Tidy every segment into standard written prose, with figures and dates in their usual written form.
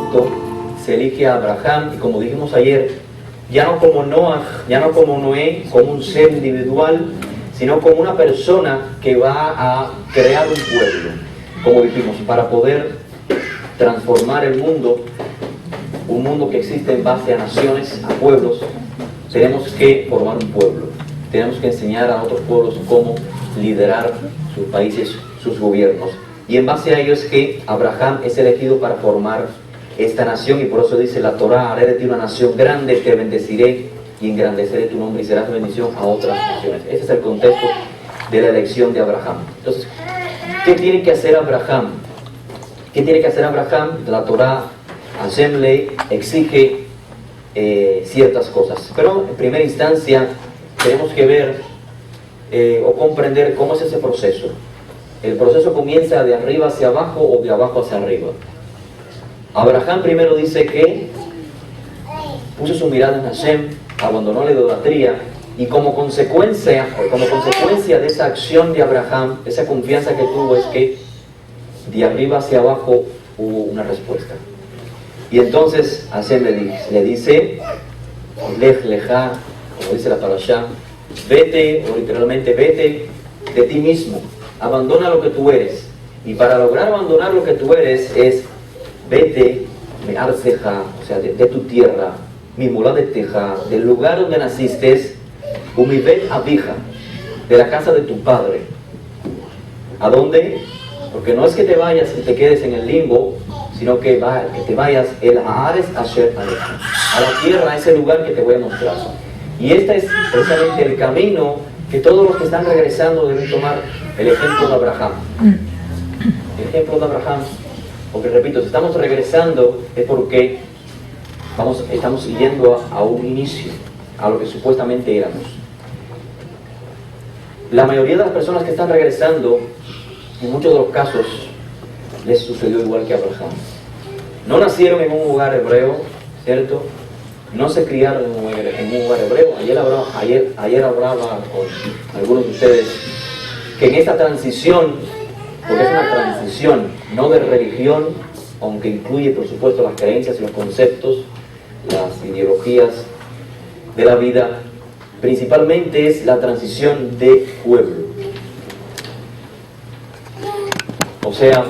adulto, se elige a Abraham, y como dijimos ayer, ya no como Noah, ya no como Noé, como un ser individual, sino como una persona que va a crear un pueblo, como dijimos, para poder transformar el mundo, un mundo que existe en base a naciones, a pueblos. Tenemos que formar un pueblo, tenemos que enseñar a otros pueblos cómo liderar sus países, sus gobiernos, y en base a ello es que Abraham es elegido para formar esta nación, y por eso dice la Torá: haré de ti una nación grande, te bendeciré y engrandeceré tu nombre y serás de bendición a otras naciones. Ese es el contexto de la elección de Abraham. Entonces, ¿qué tiene que hacer Abraham? ¿Qué tiene que hacer Abraham? La Torá, Hashem le exige ciertas cosas, pero en primera instancia tenemos que ver o comprender cómo es ese proceso. El proceso comienza de arriba hacia abajo o de abajo hacia arriba. Abraham primero dice que puso su mirada en Hashem, abandonó la idolatría, y como consecuencia de esa acción de Abraham, esa confianza que tuvo, es que de arriba hacia abajo hubo una respuesta. Y entonces Hashem le dice, Lech lecha, como dice la parashá, vete, o literalmente vete de ti mismo, abandona lo que tú eres. Y para lograr abandonar lo que tú eres es vete, me arceja, o sea, de tu tierra, mi mula de teja, del lugar donde naciste, umibet abija, de la casa de tu padre. ¿A dónde? Porque no es que te vayas y te quedes en el limbo, sino que te vayas el Haaretz Asher Aleja, a la tierra, a ese lugar que te voy a mostrar. Y este es precisamente el camino que todos los que están regresando deben tomar, el ejemplo de Abraham. El ejemplo de Abraham, porque repito, si estamos regresando es porque estamos yendo a un inicio, a lo que supuestamente éramos. La mayoría de las personas que están regresando, en muchos de los casos, les sucedió igual que a Abraham. No nacieron en un lugar hebreo, ¿cierto? No se criaron en un lugar hebreo. Ayer hablaba con algunos de ustedes que en esta transición, porque es una transición no de religión, aunque incluye por supuesto las creencias y los conceptos, las ideologías de la vida, principalmente es la transición de pueblo. O sea,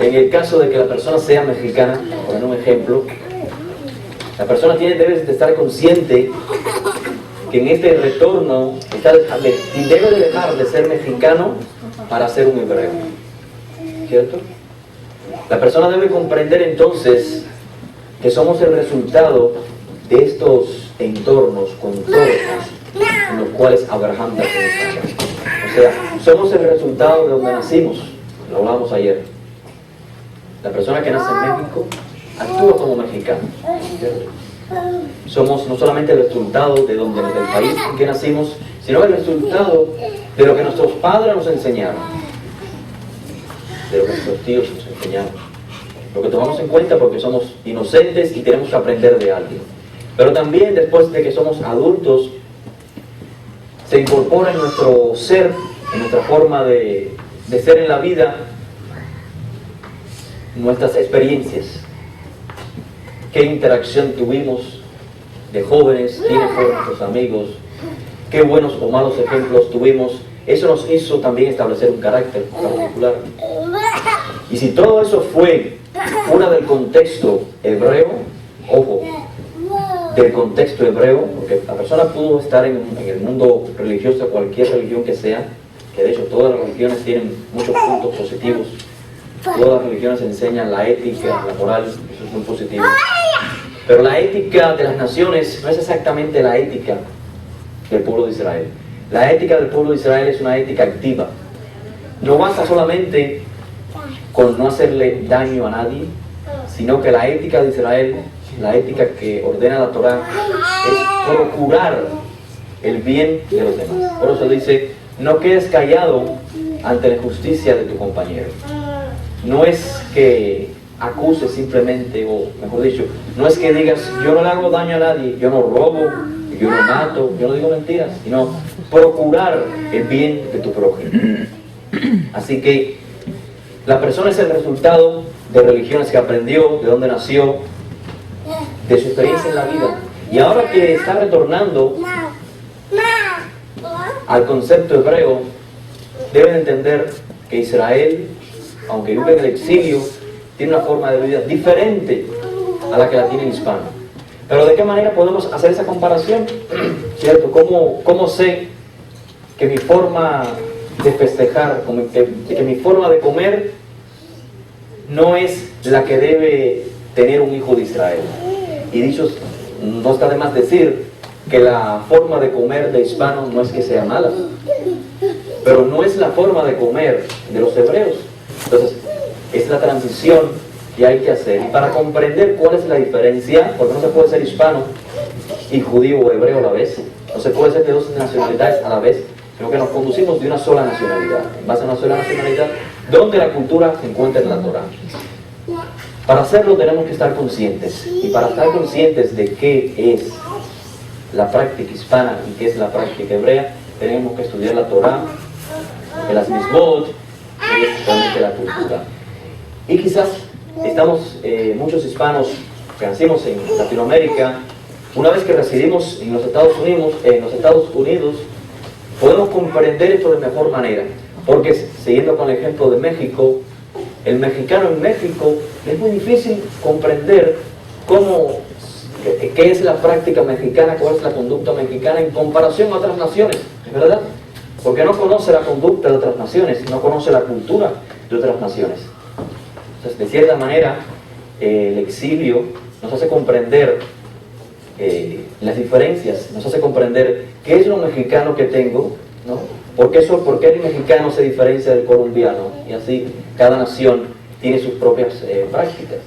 en el caso de que la persona sea mexicana, por poner un ejemplo, la persona debe de estar consciente que en este retorno debe de dejar de ser mexicano para ser un hebreo, ¿cierto? La persona debe comprender entonces que somos el resultado de estos entornos contornos en los cuales Abraham también estaba. O sea, somos el resultado de donde nacimos, lo hablábamos ayer. La persona que nace en México actúa como mexicano, ¿cierto? Somos no solamente el resultado del país en que nacimos, sino el resultado de lo que nuestros padres nos enseñaron, de lo que nuestros tíos nos enseñaron, lo que tomamos en cuenta porque somos inocentes y tenemos que aprender de alguien. Pero también después de que somos adultos, se incorpora en nuestro ser, en nuestra forma de ser en la vida, nuestras experiencias. Qué interacción tuvimos de jóvenes, quiénes fueron nuestros amigos, qué buenos o malos ejemplos tuvimos. Eso nos hizo también establecer un carácter particular. Y si todo eso fue fuera del contexto hebreo, ojo, del contexto hebreo, porque la persona pudo estar en el mundo religioso, cualquier religión que sea, que de hecho todas las religiones tienen muchos puntos positivos. Todas las religiones enseñan la ética, la moral, eso es muy positivo. Pero la ética de las naciones no es exactamente la ética del pueblo de Israel. La ética del pueblo de Israel es una ética activa. No basta solamente con no hacerle daño a nadie, sino que la ética de Israel, la ética que ordena la Torá, es procurar el bien de los demás. Por eso dice, no quedes callado ante la injusticia de tu compañero. No es que acuses simplemente, o mejor dicho, no es que digas, yo no le hago daño a nadie, yo no robo, yo no mato, yo no digo mentiras, sino procurar el bien de tu prójimo. Así que La persona es el resultado de religiones que aprendió, de dónde nació, de su experiencia en la vida. Y ahora que está retornando al concepto hebreo, deben entender que Israel, aunque vive en el exilio, tiene una forma de vida diferente a la que la tiene el hispano. Pero ¿de qué manera podemos hacer esa comparación? ¿Cierto? ¿Cómo sé que mi forma de festejar, que mi forma de comer no es la que debe tener un hijo de Israel? Y dicho, no está de más decir que la forma de comer de hispano no es que sea mala, pero no es la forma de comer de los hebreos. Entonces, es la transición que hay que hacer. Y para comprender cuál es la diferencia, porque no se puede ser hispano y judío o hebreo a la vez, no se puede ser de dos nacionalidades a la vez, sino que nos conducimos de una sola nacionalidad, en base a una sola nacionalidad, donde la cultura se encuentra en la Torá. Para hacerlo tenemos que estar conscientes, y para estar conscientes de qué es la práctica hispana y qué es la práctica hebrea, tenemos que estudiar la Torá, el Misbot, que es realmente la cultura. Y quizás estamos, muchos hispanos que nacimos en Latinoamérica, una vez que residimos en los Estados Unidos, podemos comprender esto de mejor manera, porque siguiendo con el ejemplo de México, el mexicano en México es muy difícil comprender qué es la práctica mexicana, cuál es la conducta mexicana en comparación a otras naciones, ¿es verdad? Porque no conoce la conducta de otras naciones, no conoce la cultura de otras naciones. Entonces, de cierta manera, el exilio nos hace comprender las diferencias, nos hace comprender qué es lo mexicano que tengo, ¿no? ¿Por qué el mexicano se diferencia del colombiano? Y así cada nación tiene sus propias prácticas.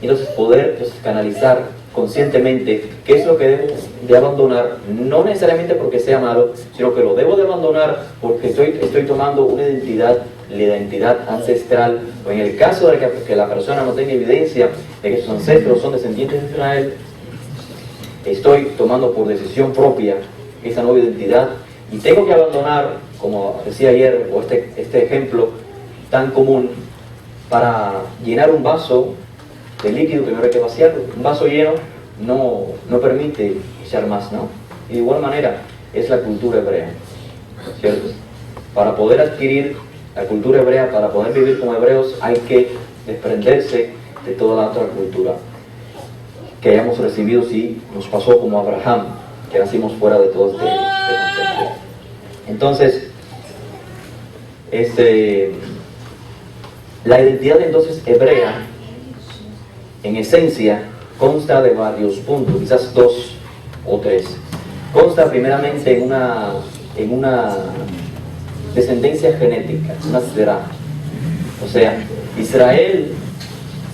Y entonces poder canalizar conscientemente qué es lo que debo de abandonar, no necesariamente porque sea malo, sino que lo debo de abandonar porque estoy tomando una identidad, la identidad ancestral, o en el caso de que la persona no tenga evidencia de que sus ancestros son descendientes de Israel, estoy tomando por decisión propia esa nueva identidad y tengo que abandonar, como decía ayer, o este ejemplo tan común, para llenar un vaso de líquido primero hay que vaciarlo. Un vaso lleno no permite echar más, ¿no? Y de igual manera es la cultura hebrea, ¿cierto? Para poder adquirir la cultura hebrea, para poder vivir como hebreos, hay que desprenderse de toda la otra cultura que hayamos recibido si nos pasó como a Abraham, que nacimos fuera de todo este concepto. Entonces, la identidad entonces hebrea, en esencia, consta de varios puntos, quizás 2 o 3. Consta primeramente en una descendencia genética, una zerá. O sea, Israel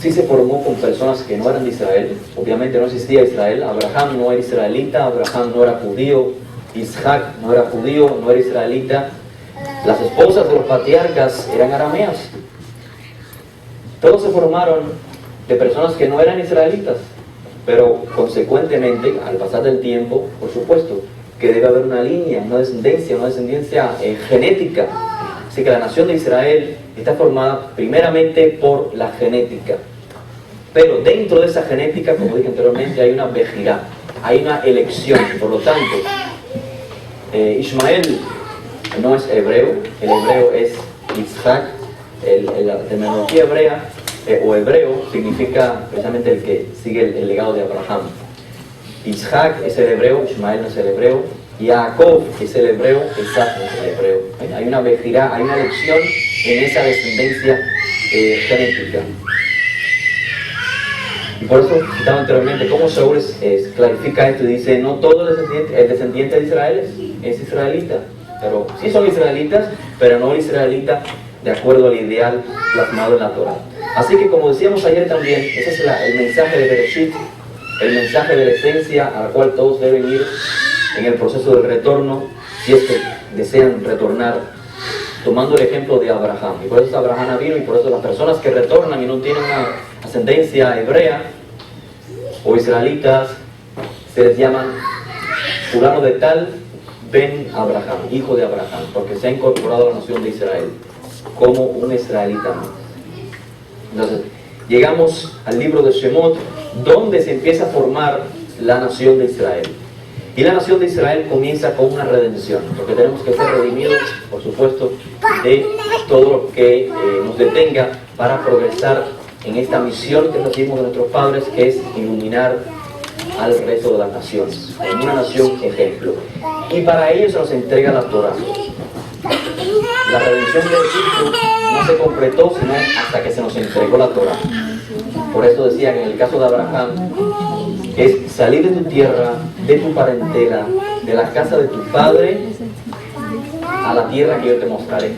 sí se formó con personas que no eran de Israel. Obviamente no existía Israel. Abraham no era israelita, Abraham no era judío, Isaac no era judío, no era israelita. Las esposas de los patriarcas eran arameas. Todos se formaron de personas que no eran israelitas, pero consecuentemente, al pasar del tiempo, por supuesto, que debe haber una línea, una descendencia genética. Así que la nación de Israel está formada primeramente por la genética. Pero dentro de esa genética, como dije anteriormente, hay una bejirá, hay una elección. Por lo tanto, Ismael no es hebreo, el hebreo es Isaac. La terminología hebrea o hebreo significa precisamente el que sigue el legado de Abraham. Isaac es el hebreo, Ismael no es el hebreo, Jacob es el hebreo, Isaac no es el hebreo. Hay una bejirá, hay una elección en esa descendencia genética. Y por eso citaba anteriormente cómo Saúl clarifica esto y dice: no todo el descendiente de Israel es israelita, pero sí son israelitas, pero no el israelita de acuerdo al ideal plasmado en la Torá. Así que, como decíamos ayer también, ese es el mensaje de Bereshit, el mensaje de la esencia a la cual todos deben ir en el proceso del retorno, si es que desean retornar, tomando el ejemplo de Abraham. Y por eso Abraham vino, y por eso las personas que retornan y no tienen una ascendencia hebrea o israelitas, se les llaman fulano de tal ben Abraham, hijo de Abraham, porque se ha incorporado a la nación de Israel como un israelita más. Entonces, llegamos al libro de Shemot, donde se empieza a formar la nación de Israel. Y la nación de Israel comienza con una redención, porque tenemos que ser redimidos, por supuesto, de todo lo que nos detenga para progresar en esta misión que recibimos de nuestros padres, que es iluminar al resto de las naciones, en una nación ejemplo. Y para ello se nos entrega la Torah. La redención de Egipto no se completó sino hasta que se nos entregó la Torah. Por eso decía que en el caso de Abraham es salir de tu tierra, de tu parentela, de la casa de tu padre, a la tierra que yo te mostraré.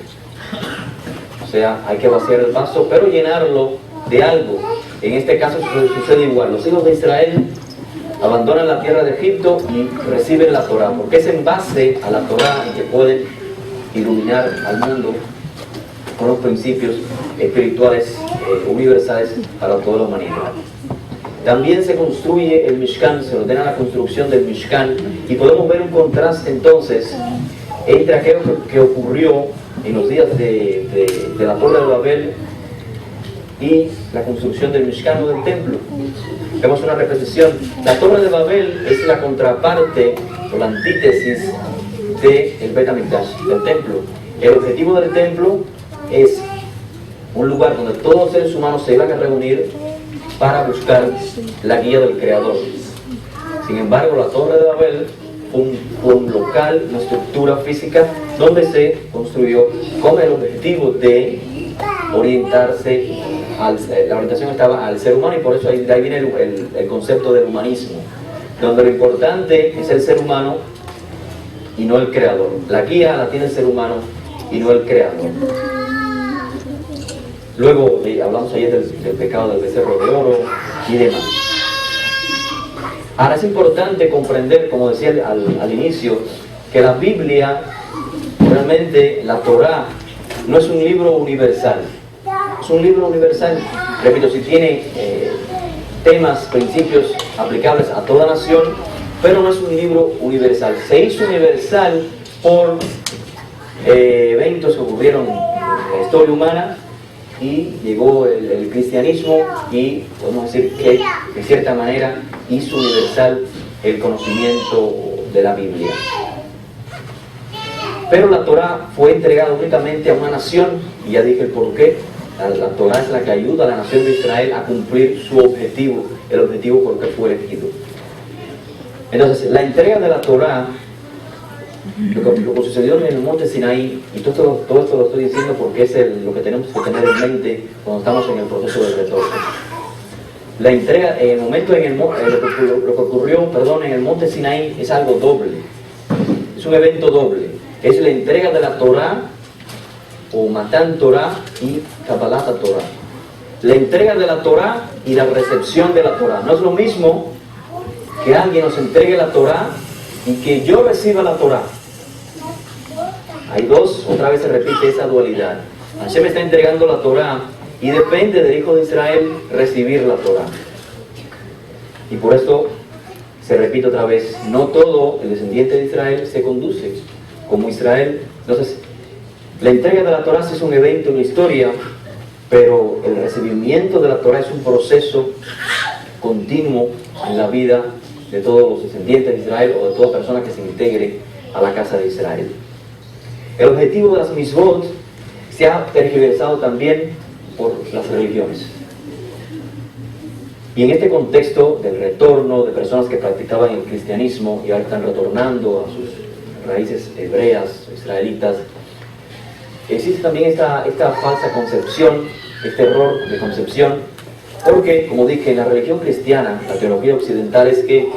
O sea, hay que vaciar el vaso, pero llenarlo de algo. En este caso sucede igual. Los hijos de Israel abandonan la tierra de Egipto y reciben la Torah, porque es en base a la Torah en que pueden iluminar al mundo con los principios espirituales universales para toda la humanidad. También se construye el Mishkan, se ordena la construcción del Mishkan, y podemos ver un contraste entonces entre aquello que ocurrió en los días de la Torre de Babel y la construcción del Mishkan o del templo. Vemos una repetición. La Torre de Babel es la contraparte o la antítesis del Bet HaMikdash, del templo. El objetivo del templo es un lugar donde todos los seres humanos se iban a reunir para buscar la guía del Creador. Sin embargo, la Torre de Babel fue un local, una estructura física donde se construyó con el objetivo de orientarse, la orientación estaba al ser humano, y por eso ahí viene el concepto del humanismo, donde lo importante es el ser humano y no el creador. La guía la tiene el ser humano y no el creador. Luego hablamos ayer del pecado del becerro de oro y demás. Ahora es importante comprender, como decía al inicio, que la Biblia, realmente la Torah, no es un libro universal. Es un libro universal, repito, si tiene temas, principios aplicables a toda nación, pero no es un libro universal. Se hizo universal por eventos que ocurrieron en la historia humana, y llegó el cristianismo y podemos decir que de cierta manera hizo universal el conocimiento de la Biblia. Pero la Torah fue entregada únicamente a una nación, y ya dije el porqué. La Torah es la que ayuda a la nación de Israel a cumplir su objetivo, el objetivo por el que fue elegido. Entonces, la entrega de la Torah, lo que sucedió en el monte Sinaí, y todo esto lo estoy diciendo porque es lo que tenemos que tener en mente cuando estamos en el proceso del retorno. La entrega, en el momento lo que ocurrió, en el monte Sinaí es algo doble, es un evento doble, es la entrega de la Torah, o Matán Torah y Kabbalat Torah. La entrega de la Torah y la recepción de la Torah. No es lo mismo que alguien nos entregue la Torah y que yo reciba la Torah. Hay dos, otra vez se repite esa dualidad. Hashem me está entregando la Torah y depende del hijo de Israel recibir la Torah. Y por esto se repite otra vez, no todo el descendiente de Israel se conduce como Israel. Entonces, la entrega de la Torah es un evento en la historia, pero el recibimiento de la Torah es un proceso continuo en la vida de todos los descendientes de Israel o de toda persona que se integre a la casa de Israel. El objetivo de las mitzvot se ha tergiversado también por las religiones. Y en este contexto del retorno de personas que practicaban el cristianismo y ahora están retornando a sus raíces hebreas, israelitas, existe también esta falsa concepción, este error de concepción, porque, como dije, en la religión cristiana, la teología occidental es que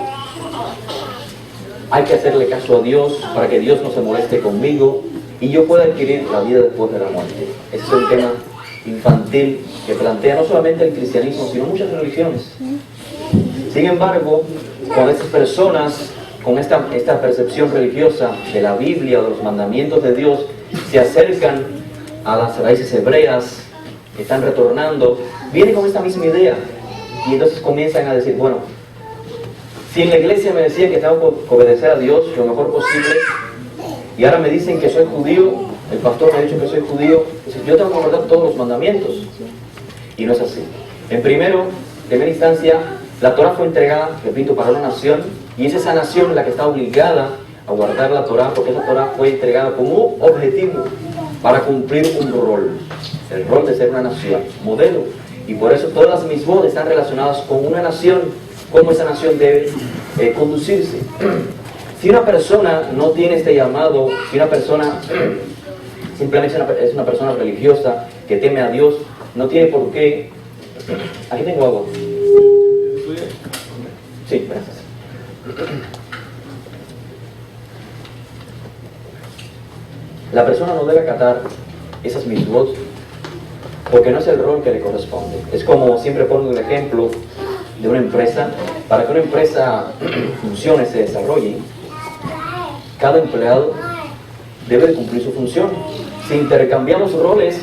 hay que hacerle caso a Dios para que Dios no se moleste conmigo y yo pueda adquirir la vida después de la muerte. Ese es un tema infantil que plantea no solamente el cristianismo, sino muchas religiones. Sin embargo, con estas personas, con esta percepción religiosa de la Biblia o de los mandamientos de Dios, se acercan a las raíces hebreas, están retornando, vienen con esta misma idea y entonces comienzan a decir, bueno, si en la iglesia me decían que tengo que obedecer a Dios lo mejor posible y ahora me dicen que soy judío, el pastor me ha dicho que soy judío, entonces yo tengo que guardar todos los mandamientos. Y no es así. En primera instancia, la Torah fue entregada, repito, para una nación, y es esa nación la que está obligada a guardar la Torah, porque esa Torah fue entregada como objetivo para cumplir un rol, el rol de ser una nación, modelo. Y por eso todas las mismos están relacionadas con una nación, cómo esa nación debe conducirse. Si una persona no tiene este llamado, si una persona simplemente es una persona religiosa que teme a Dios, no tiene por qué. Aquí tengo agua. Sí, gracias. La persona no debe acatar esas mitzvot porque no es el rol que le corresponde. Es como siempre pongo el ejemplo de una empresa. Para que una empresa funcione, se desarrolle, cada empleado debe de cumplir su función. Si intercambiamos roles,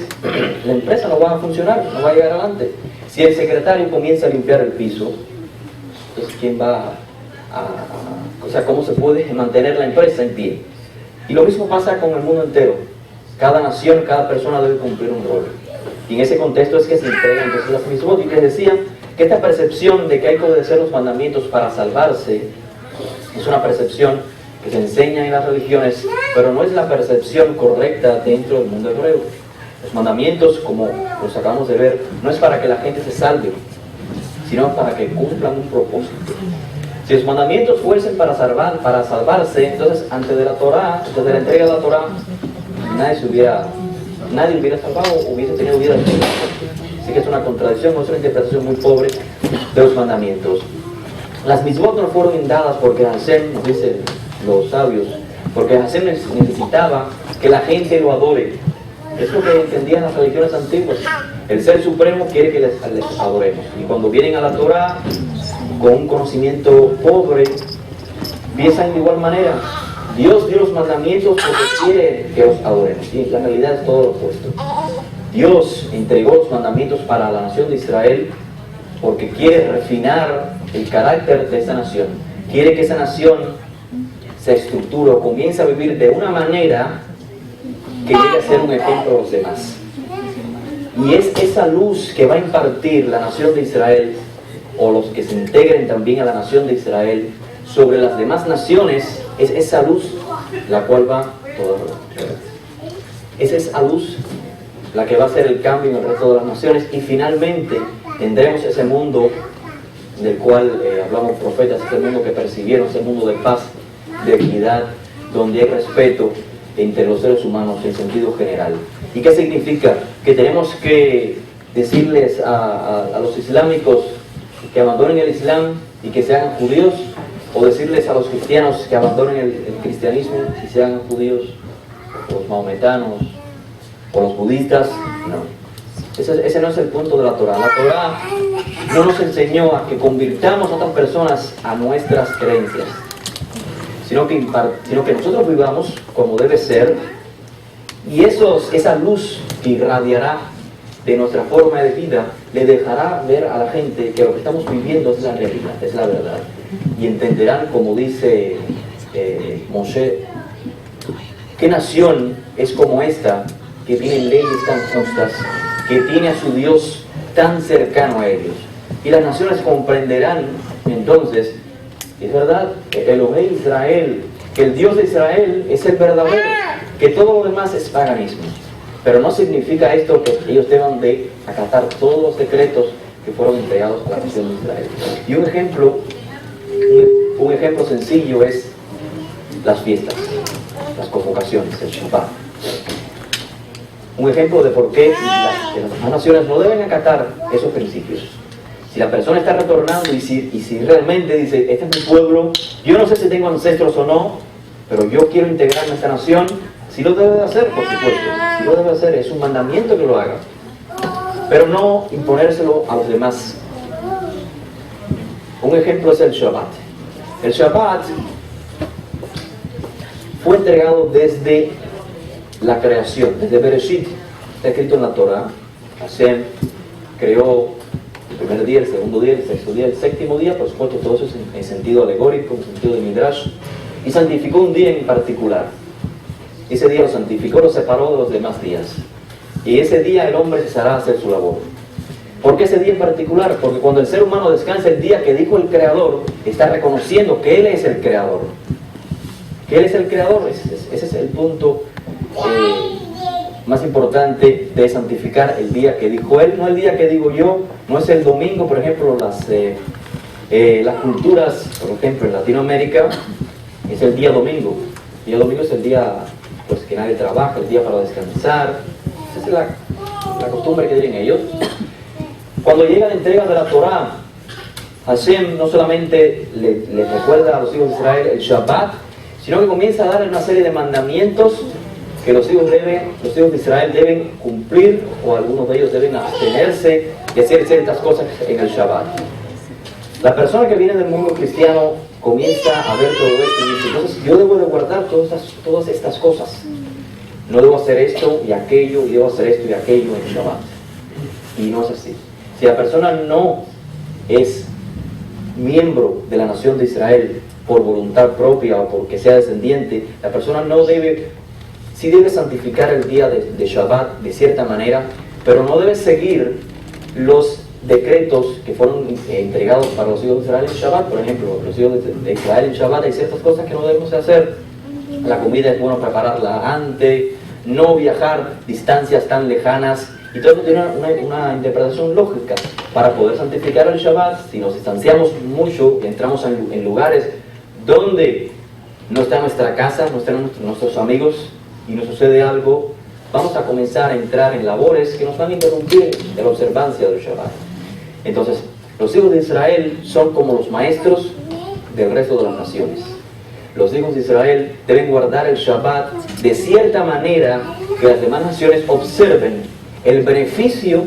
la empresa no va a funcionar, no va a llegar adelante. Si el secretario comienza a limpiar el piso, entonces ¿quién va o sea, cómo se puede mantener la empresa en pie? Y lo mismo pasa con el mundo entero. Cada nación, cada persona debe cumplir un rol. Y en ese contexto es que se entregan entonces las mismos. Y les decía que esta percepción de que hay que obedecer los mandamientos para salvarse es una percepción que se enseña en las religiones, pero no es la percepción correcta dentro del mundo hebreo. Los mandamientos, como los acabamos de ver, no es para que la gente se salve, sino para que cumplan un propósito. Si los mandamientos fuesen para salvarse, entonces antes de la Torah, antes de la entrega de la Torah, nadie hubiera salvado o hubiese tenido vida de vida. Así que es una contradicción, es una interpretación muy pobre de los mandamientos. Las mitzvot no fueron dadas porque Hashem, nos dicen los sabios, porque Hashem necesitaba que la gente lo adore. Es lo que entendían las religiones antiguas. El Ser Supremo quiere que les adoremos. Y cuando vienen a la Torah con un conocimiento pobre, piensan de igual manera. Dios dio los mandamientos porque quiere que los adoremos. Y la realidad es todo lo opuesto. Dios entregó los mandamientos para la nación de Israel porque quiere refinar el carácter de esa nación. Quiere que esa nación se estructure o comience a vivir de una manera que llegue a ser un ejemplo a los demás. Y es esa luz que va a impartir la nación de Israel, o los que se integren también a la nación de Israel, sobre las demás naciones, es esa luz la cual va es esa luz la que va a hacer el cambio en el resto de las naciones, y finalmente tendremos ese mundo del cual hablamos profetas, ese mundo que percibieron, ese mundo de paz, de equidad, donde hay respeto entre los seres humanos en sentido general. ¿Y qué significa? Que tenemos que decirles a los islámicos que abandonen el Islam y que se hagan judíos, o decirles a los cristianos que abandonen el cristianismo y se hagan judíos, o los maometanos, o los budistas. No. Ese no es el punto de la Torah. La Torah no nos enseñó a que convirtamos a otras personas a nuestras creencias, sino que nosotros vivamos como debe ser, y esa luz que irradiará de nuestra forma de vida le dejará ver a la gente que lo que estamos viviendo es la realidad, es la verdad, y entenderán, como dice Moshe, qué nación es como esta que tiene leyes tan justas, que tiene a su Dios tan cercano a ellos. Y las naciones comprenderán entonces, es verdad, Elohim Israel, que el Dios de Israel es el verdadero, que todo lo demás es paganismo. Pero no significa esto que ellos deban de acatar todos los decretos que fueron entregados a la nación de Israel. Y un ejemplo sencillo es las fiestas, las convocaciones, el Shabbat. Un ejemplo de por qué las naciones no deben acatar esos principios. Si la persona está retornando y si realmente dice, este es mi pueblo, yo no sé si tengo ancestros o no, pero yo quiero integrarme a esta nación, sí lo debe de hacer, por supuesto. Sí lo debe hacer, es un mandamiento que lo haga. Pero no imponérselo a los demás. Un ejemplo es el Shabbat. El Shabbat fue entregado desde la creación, desde Bereshit. Está escrito en la Torah. Hashem creó el primer día, el segundo día, el sexto día, el séptimo día, por supuesto, todo eso es en sentido alegórico, en sentido de Midrash, y santificó un día en particular. Ese día lo santificó, lo separó de los demás días. Y ese día el hombre cesará a hacer su labor. ¿Por qué ese día en particular? Porque cuando el ser humano descansa el día que dijo el Creador, está reconociendo que Él es el Creador. Que Él es el Creador, ese es el punto más importante de santificar el día que dijo Él, no el día que digo yo, no es el domingo. Por ejemplo, las culturas, por ejemplo, en Latinoamérica, es el día domingo. El día domingo es el día pues, que nadie trabaja, el día para descansar. Esa es la costumbre que tienen ellos. Cuando llega la entrega de la Torá, Hashem no solamente les recuerda a los hijos de Israel el Shabbat, sino que comienza a darle una serie de mandamientos que los hijos de Israel deben cumplir, o algunos de ellos deben abstenerse de hacer ciertas cosas en el Shabbat. La persona que viene del mundo cristiano comienza a ver todo esto y dice, entonces yo debo de guardar todas estas cosas. No debo hacer esto y aquello, y debo hacer esto y aquello en Shabbat. Y no es así. Si la persona no es miembro de la nación de Israel por voluntad propia o porque sea descendiente, la persona sí debe santificar el día de Shabbat de cierta manera, pero no debe seguir los decretos que fueron entregados para los hijos de Israel en Shabbat. Por ejemplo, los hijos de Israel en Shabbat hay ciertas cosas que no debemos hacer. La comida es bueno prepararla antes, no viajar distancias tan lejanas, y todo eso tiene una interpretación lógica. Para poder santificar el Shabbat, si nos distanciamos mucho y entramos en lugares donde no está nuestra casa, no están nuestros amigos y nos sucede algo, vamos a comenzar a entrar en labores que nos van a interrumpir de la observancia del Shabbat. Entonces, los hijos de Israel son como los maestros del resto de las naciones. Los hijos de Israel deben guardar el Shabbat de cierta manera que las demás naciones observen el beneficio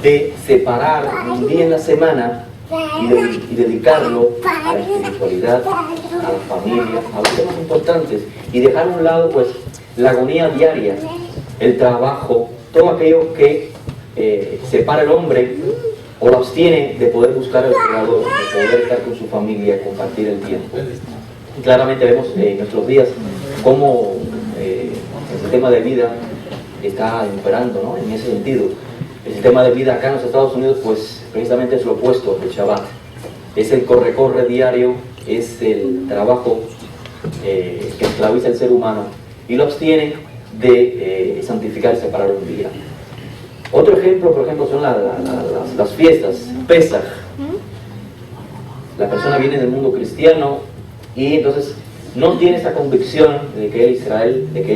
de separar un día en la semana y dedicarlo a la espiritualidad, a la familia, a los temas importantes, y dejar a un lado pues la agonía diaria, el trabajo, todo aquello que separa al hombre o lo abstiene de poder buscar al Creador, de poder estar con su familia, compartir el tiempo. Y claramente vemos en nuestros días cómo el sistema de vida está imperando, ¿no? En ese sentido. El sistema de vida acá en los Estados Unidos, pues precisamente es lo opuesto del Shabbat. Es el corre-corre diario, es el trabajo que esclaviza al ser humano y lo abstiene de santificar y separar un día. Otro ejemplo, por ejemplo, son las fiestas, Pesaj. La persona viene del mundo cristiano y entonces no tiene esa convicción de que él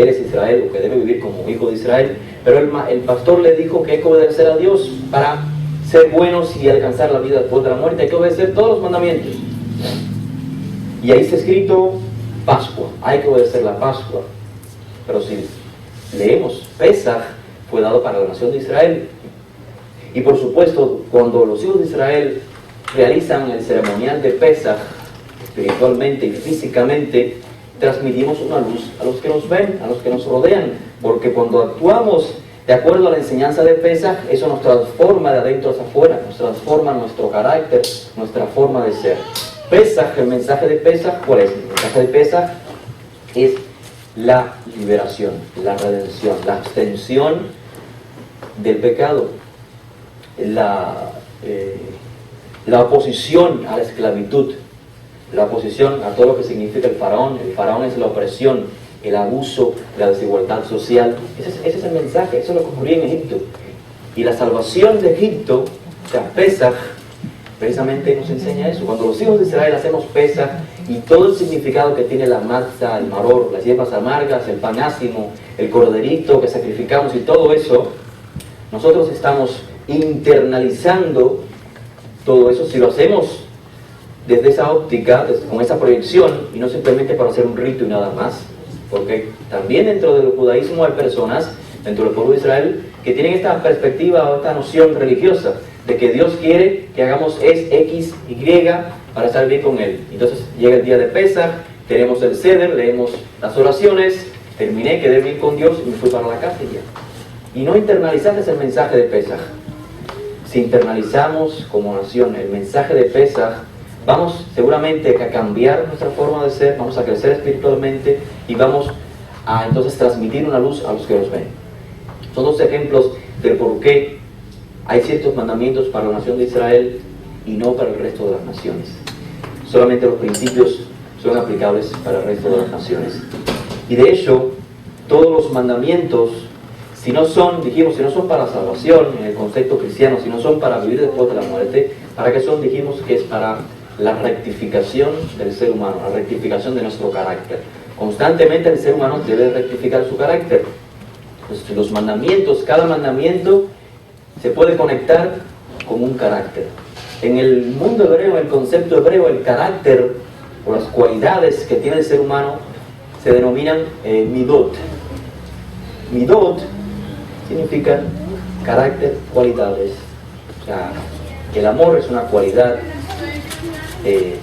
es Israel o que debe vivir como hijo de Israel, pero el pastor le dijo que hay que obedecer a Dios para ser buenos y alcanzar la vida después de la muerte. Hay que obedecer todos los mandamientos. Y ahí está escrito Pascua, hay que obedecer la Pascua. Pero si leemos, Pesaj fue dado para la nación de Israel. Y por supuesto, cuando los hijos de Israel realizan el ceremonial de Pesaj, espiritualmente y físicamente, transmitimos una luz a los que nos ven, a los que nos rodean, porque cuando actuamos de acuerdo a la enseñanza de Pesaj, eso nos transforma de adentro hacia afuera, nos transforma nuestro carácter, nuestra forma de ser. Pesaj, el mensaje de Pesaj, ¿cuál es? El mensaje de Pesaj es la liberación, la redención, la abstención del pecado, la oposición a la esclavitud, la oposición a todo lo que significa el faraón. El faraón es la opresión, el abuso, la desigualdad social. Ese es el mensaje, eso es lo que ocurría en Egipto. Y la salvación de Egipto, o sea, Pesaj, precisamente nos enseña eso. Cuando los hijos de Israel hacemos Pesaj y todo el significado que tiene la matzah, el maror, las hierbas amargas, el pan ácimo, el corderito que sacrificamos y todo eso, nosotros estamos internalizando todo eso. Si lo hacemos desde esa óptica, con esa proyección, y no simplemente para hacer un rito y nada más, porque también dentro del judaísmo hay personas, dentro del pueblo de Israel, que tienen esta perspectiva o esta noción religiosa, de que Dios quiere que hagamos X, Y, para estar bien con Él. Entonces llega el día de Pesaj, tenemos el Seder, leemos las oraciones, terminé, quedé bien con Dios y me fui para la casa y ya. Y no internalizaste el mensaje de Pesaj. Si internalizamos como nación el mensaje de Pesaj, vamos seguramente a cambiar nuestra forma de ser, vamos a crecer espiritualmente y vamos a entonces transmitir una luz a los que nos ven. Son dos ejemplos de por qué hay ciertos mandamientos para la nación de Israel y no para el resto de las naciones. Solamente los principios son aplicables para el resto de las naciones. Y de hecho, todos los mandamientos, si no son para salvación en el concepto cristiano, si no son para vivir después de la muerte, ¿para qué son? Dijimos que es para la rectificación del ser humano, la rectificación de nuestro carácter. Constantemente el ser humano debe rectificar su carácter. Entonces, los mandamientos, cada mandamiento se puede conectar con un carácter. En el mundo hebreo, el concepto hebreo, el carácter o las cualidades que tiene el ser humano se denominan midot. Midot significa carácter, cualidades. O sea, el amor es una cualidad.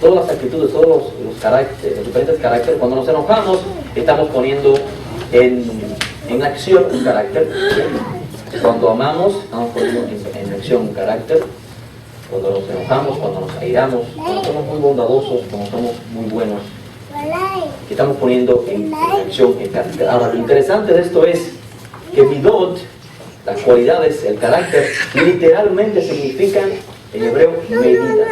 Todas las actitudes, todos los caracteres, los diferentes caracteres, cuando nos enojamos, estamos poniendo en acción un carácter. Cuando amamos, estamos poniendo en acción un carácter. Cuando nos enojamos, cuando nos airamos, cuando somos muy bondadosos, cuando somos muy buenos, estamos poniendo en acción el carácter. Ahora, lo interesante de esto es que midot, las cualidades, el carácter, literalmente significan en hebreo medidas.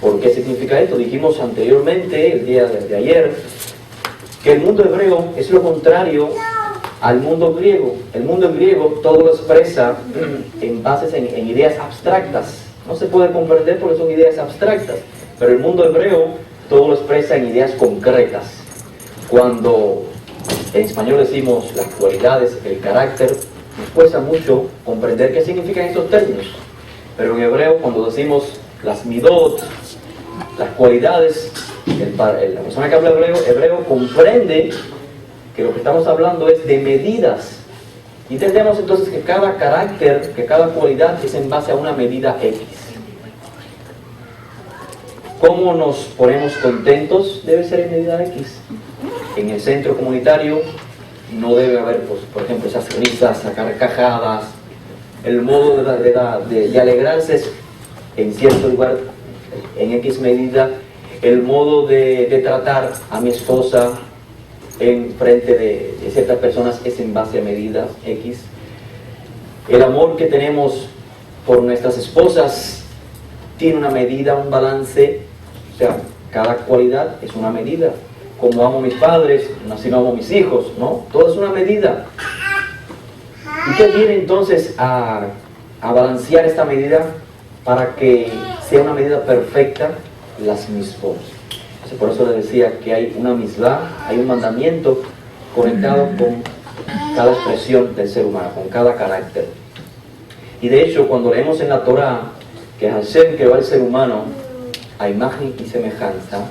¿Por qué significa esto? Dijimos anteriormente, el día de ayer, que el mundo hebreo es lo contrario al mundo griego. El mundo griego todo lo expresa en bases en ideas abstractas. No se puede comprender porque son ideas abstractas. Pero el mundo hebreo todo lo expresa en ideas concretas. Cuando en español decimos las cualidades, el carácter, nos cuesta mucho comprender qué significan estos términos. Pero en hebreo, cuando decimos las midot, las cualidades, la persona que habla hebreo comprende que lo que estamos hablando es de medidas. Y entendemos entonces que cada carácter, que cada cualidad es en base a una medida X. ¿Cómo nos ponemos contentos? Debe ser en medida X. En el centro comunitario no debe haber, pues, por ejemplo, esas risas, carcajadas. El modo de alegrarse es en cierto lugar, en X medida. El modo de tratar a mi esposa en frente de ciertas personas es en base a medidas X. El amor que tenemos por nuestras esposas tiene una medida, un balance. O sea, cada cualidad es una medida. Como amo a mis padres, así no amo a mis hijos, ¿no? Todo es una medida. ¿Y qué viene entonces a balancear esta medida para que sea una medida perfecta? Las misbot. Por eso les decía que hay una misbah, hay un mandamiento conectado con cada expresión del ser humano, con cada carácter. Y de hecho, cuando leemos en la Torah que Hashem creó al ser humano a imagen y semejanza,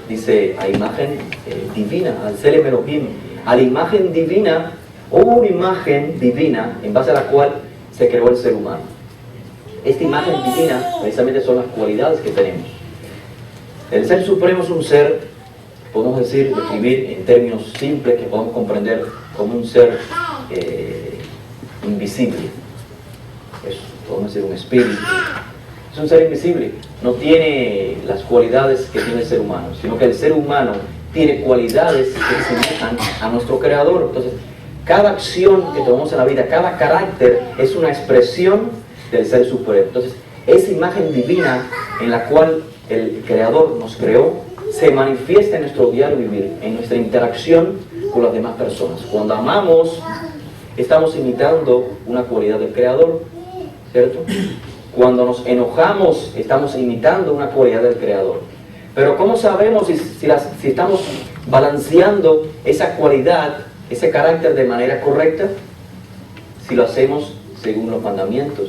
dice a imagen divina, al Tselem Elohim, a la imagen divina, hubo una imagen divina en base a la cual se creó el ser humano. Esta imagen divina precisamente son las cualidades que tenemos. El Ser Supremo es un ser, podemos describir en términos simples que podemos comprender como un ser invisible. Podemos decir un espíritu. Es un ser invisible, no tiene las cualidades que tiene el ser humano, sino que el ser humano tiene cualidades que semejan a nuestro Creador. Entonces, cada acción que tomamos en la vida, cada carácter es una expresión del Ser Supremo. Entonces, esa imagen divina en la cual el Creador nos creó se manifiesta en nuestro diario vivir, en nuestra interacción con las demás personas. Cuando amamos, estamos imitando una cualidad del Creador, ¿cierto? Cuando nos enojamos, estamos imitando una cualidad del Creador. Pero ¿cómo sabemos si estamos balanceando esa cualidad, ese carácter de manera correcta? Si lo hacemos según los mandamientos.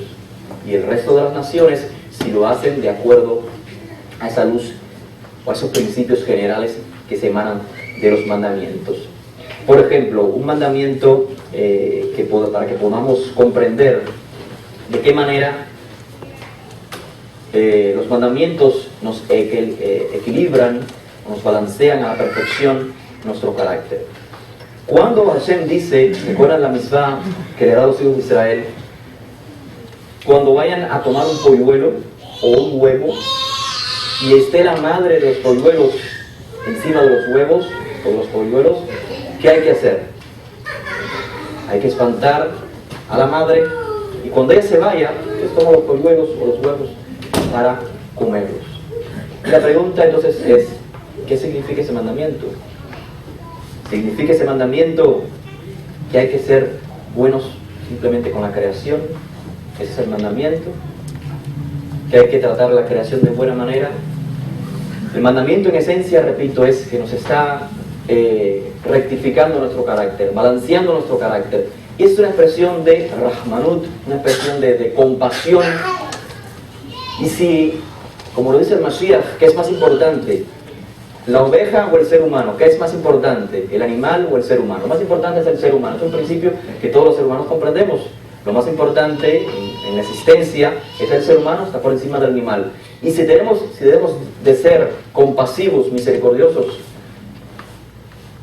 Y el resto de las naciones, si lo hacen de acuerdo a esa luz o a esos principios generales que se emanan de los mandamientos. Por ejemplo, un mandamiento para que podamos comprender de qué manera los mandamientos nos equilibran, nos balancean a la perfección nuestro carácter. Cuando Hashem dice, recuerdan la misbah que le da a los hijos de Israel, cuando vayan a tomar un polluelo o un huevo y esté la madre de los polluelos encima de los huevos o los polluelos, ¿qué hay que hacer? Hay que espantar a la madre, y cuando ella se vaya, entonces toma los polluelos o los huevos para comerlos. Y la pregunta entonces es, ¿qué significa ese mandamiento? ¿Significa ese mandamiento que hay que ser buenos simplemente con la creación? ¿Ese es el mandamiento? ¿Que hay que tratar la creación de buena manera? El mandamiento en esencia, repito, es que nos está rectificando nuestro carácter, balanceando nuestro carácter. Y es una expresión de Rahmanut, una expresión de compasión. Y si, como lo dice el Mashiach, ¿qué es más importante? ¿La oveja o el ser humano? ¿Qué es más importante? ¿El animal o el ser humano? Lo más importante es el ser humano. Es un principio que todos los seres humanos comprendemos. Lo más importante en la existencia es el ser humano, está por encima del animal. Y si debemos de ser compasivos, misericordiosos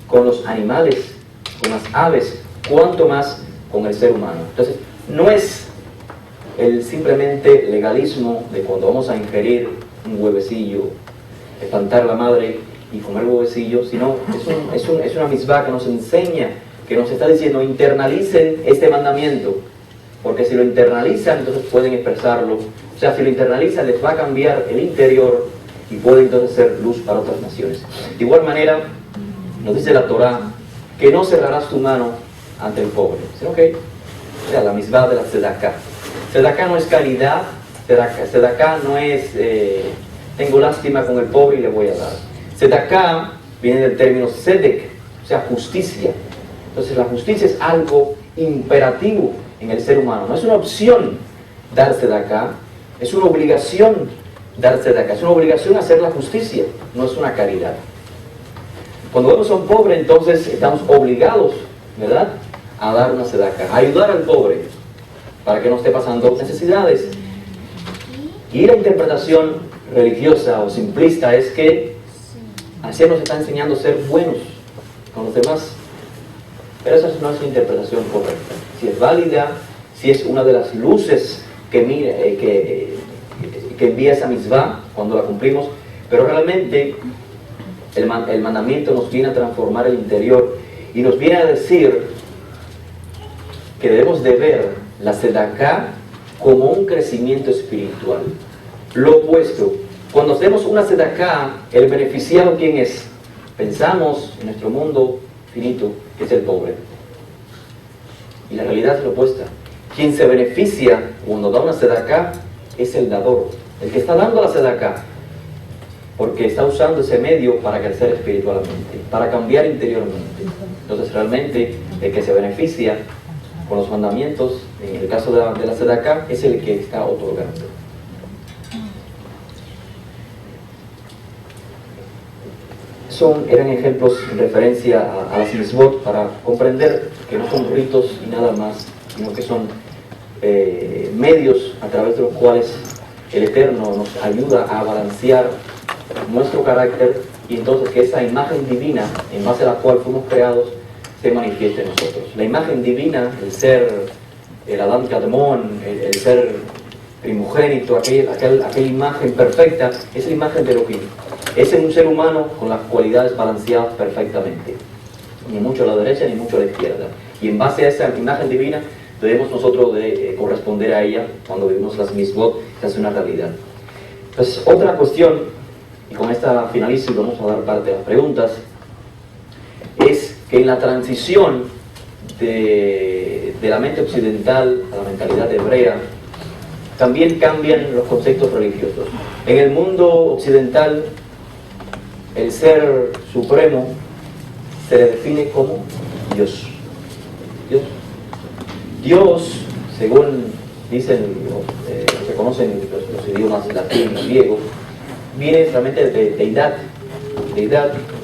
con los animales, con las aves, cuanto más con el ser humano. Entonces, no es el simplemente legalismo de cuando vamos a ingerir un huevecillo, espantar a la madre y comer huevecillo, sino es una misbah que nos enseña, que nos está diciendo, internalicen este mandamiento, porque si lo internalizan, entonces pueden expresarlo. O sea, si lo internalizan, les va a cambiar el interior y puede entonces ser luz para otras naciones. De igual manera, nos dice la Torá que no cerrarás tu mano ante el pobre, sino que, o sea, la misbah de la tzedakah. Tzedakah no es caridad, tzedakah no es tengo lástima con el pobre y le voy a dar. Tzedakah viene del término tzedek, o sea, justicia. Entonces la justicia es algo imperativo en el ser humano, no es una opción dar tzedakah, es una obligación dar tzedakah, es una obligación hacer la justicia, no es una caridad. Cuando vemos a un pobre, entonces estamos obligados, ¿verdad?, a dar una tzedakah, a ayudar al pobre para que no esté pasando necesidades. Y la interpretación religiosa o simplista es que así nos está enseñando a ser buenos con los demás. Pero esa no es la interpretación correcta. Si es válida, si es una de las luces que envía esa misbah cuando la cumplimos, pero realmente el mandamiento nos viene a transformar el interior y nos viene a decir que debemos de ver la tzedakah como un crecimiento espiritual. Lo opuesto, cuando hacemos una tzedakah, el beneficiado, ¿quién es? Pensamos en nuestro mundo finito, que es el pobre. Y la realidad es la opuesta. Quien se beneficia cuando da una tzedakah es el dador, el que está dando la tzedakah, porque está usando ese medio para crecer espiritualmente, para cambiar interiormente. Entonces realmente el que se beneficia con los mandamientos, en el caso de la tzedakah, es el que está otorgando. Eran ejemplos en referencia a las misbot para comprender que no son ritos y nada más, sino que son medios a través de los cuales el Eterno nos ayuda a balancear nuestro carácter y entonces que esa imagen divina en base a la cual fuimos creados se manifieste en nosotros. La imagen divina, el ser, el Adán Kadmon, el ser primogénito, aquella imagen perfecta, es la imagen de Elohim. Es un ser humano con las cualidades balanceadas perfectamente, ni mucho a la derecha ni mucho a la izquierda. Y en base a esa imagen divina debemos nosotros de corresponder a ella cuando vivimos las misbot, que es una realidad. Entonces, otra cuestión, y con esta finalizo y vamos a dar parte a las preguntas, es que en la transición de la mente occidental a la mentalidad hebrea, también cambian los conceptos religiosos. En el mundo occidental, el ser supremo se le define como Dios. Dios, según dicen los que conocen los idiomas latín y griego, viene realmente de deidad,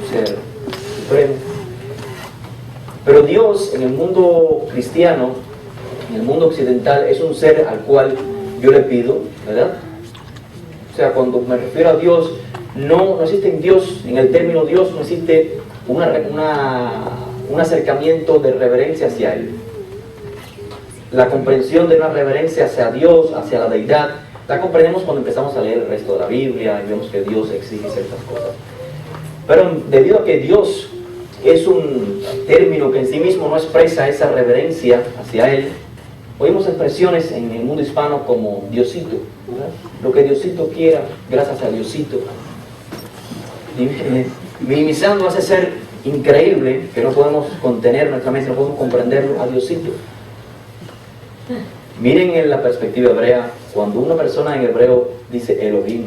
ser supremo. Pero Dios en el mundo cristiano, en el mundo occidental, es un ser al cual yo le pido, ¿verdad? O sea, cuando me refiero a Dios, no existe en Dios, en el término Dios, no existe un acercamiento de reverencia hacia Él. La comprensión de una reverencia hacia Dios, hacia la deidad, la comprendemos cuando empezamos a leer el resto de la Biblia y vemos que Dios exige ciertas cosas. Pero debido a que Dios es un término que en sí mismo no expresa esa reverencia hacia Él, Oímos expresiones en el mundo hispano como Diosito, ¿verdad? Lo que Diosito quiera, gracias a Diosito. Minimizando hace ser increíble que no podemos contener nuestra mente, no podemos comprenderlo a Diosito. Miren en la perspectiva hebrea, cuando una persona en hebreo dice Elohim,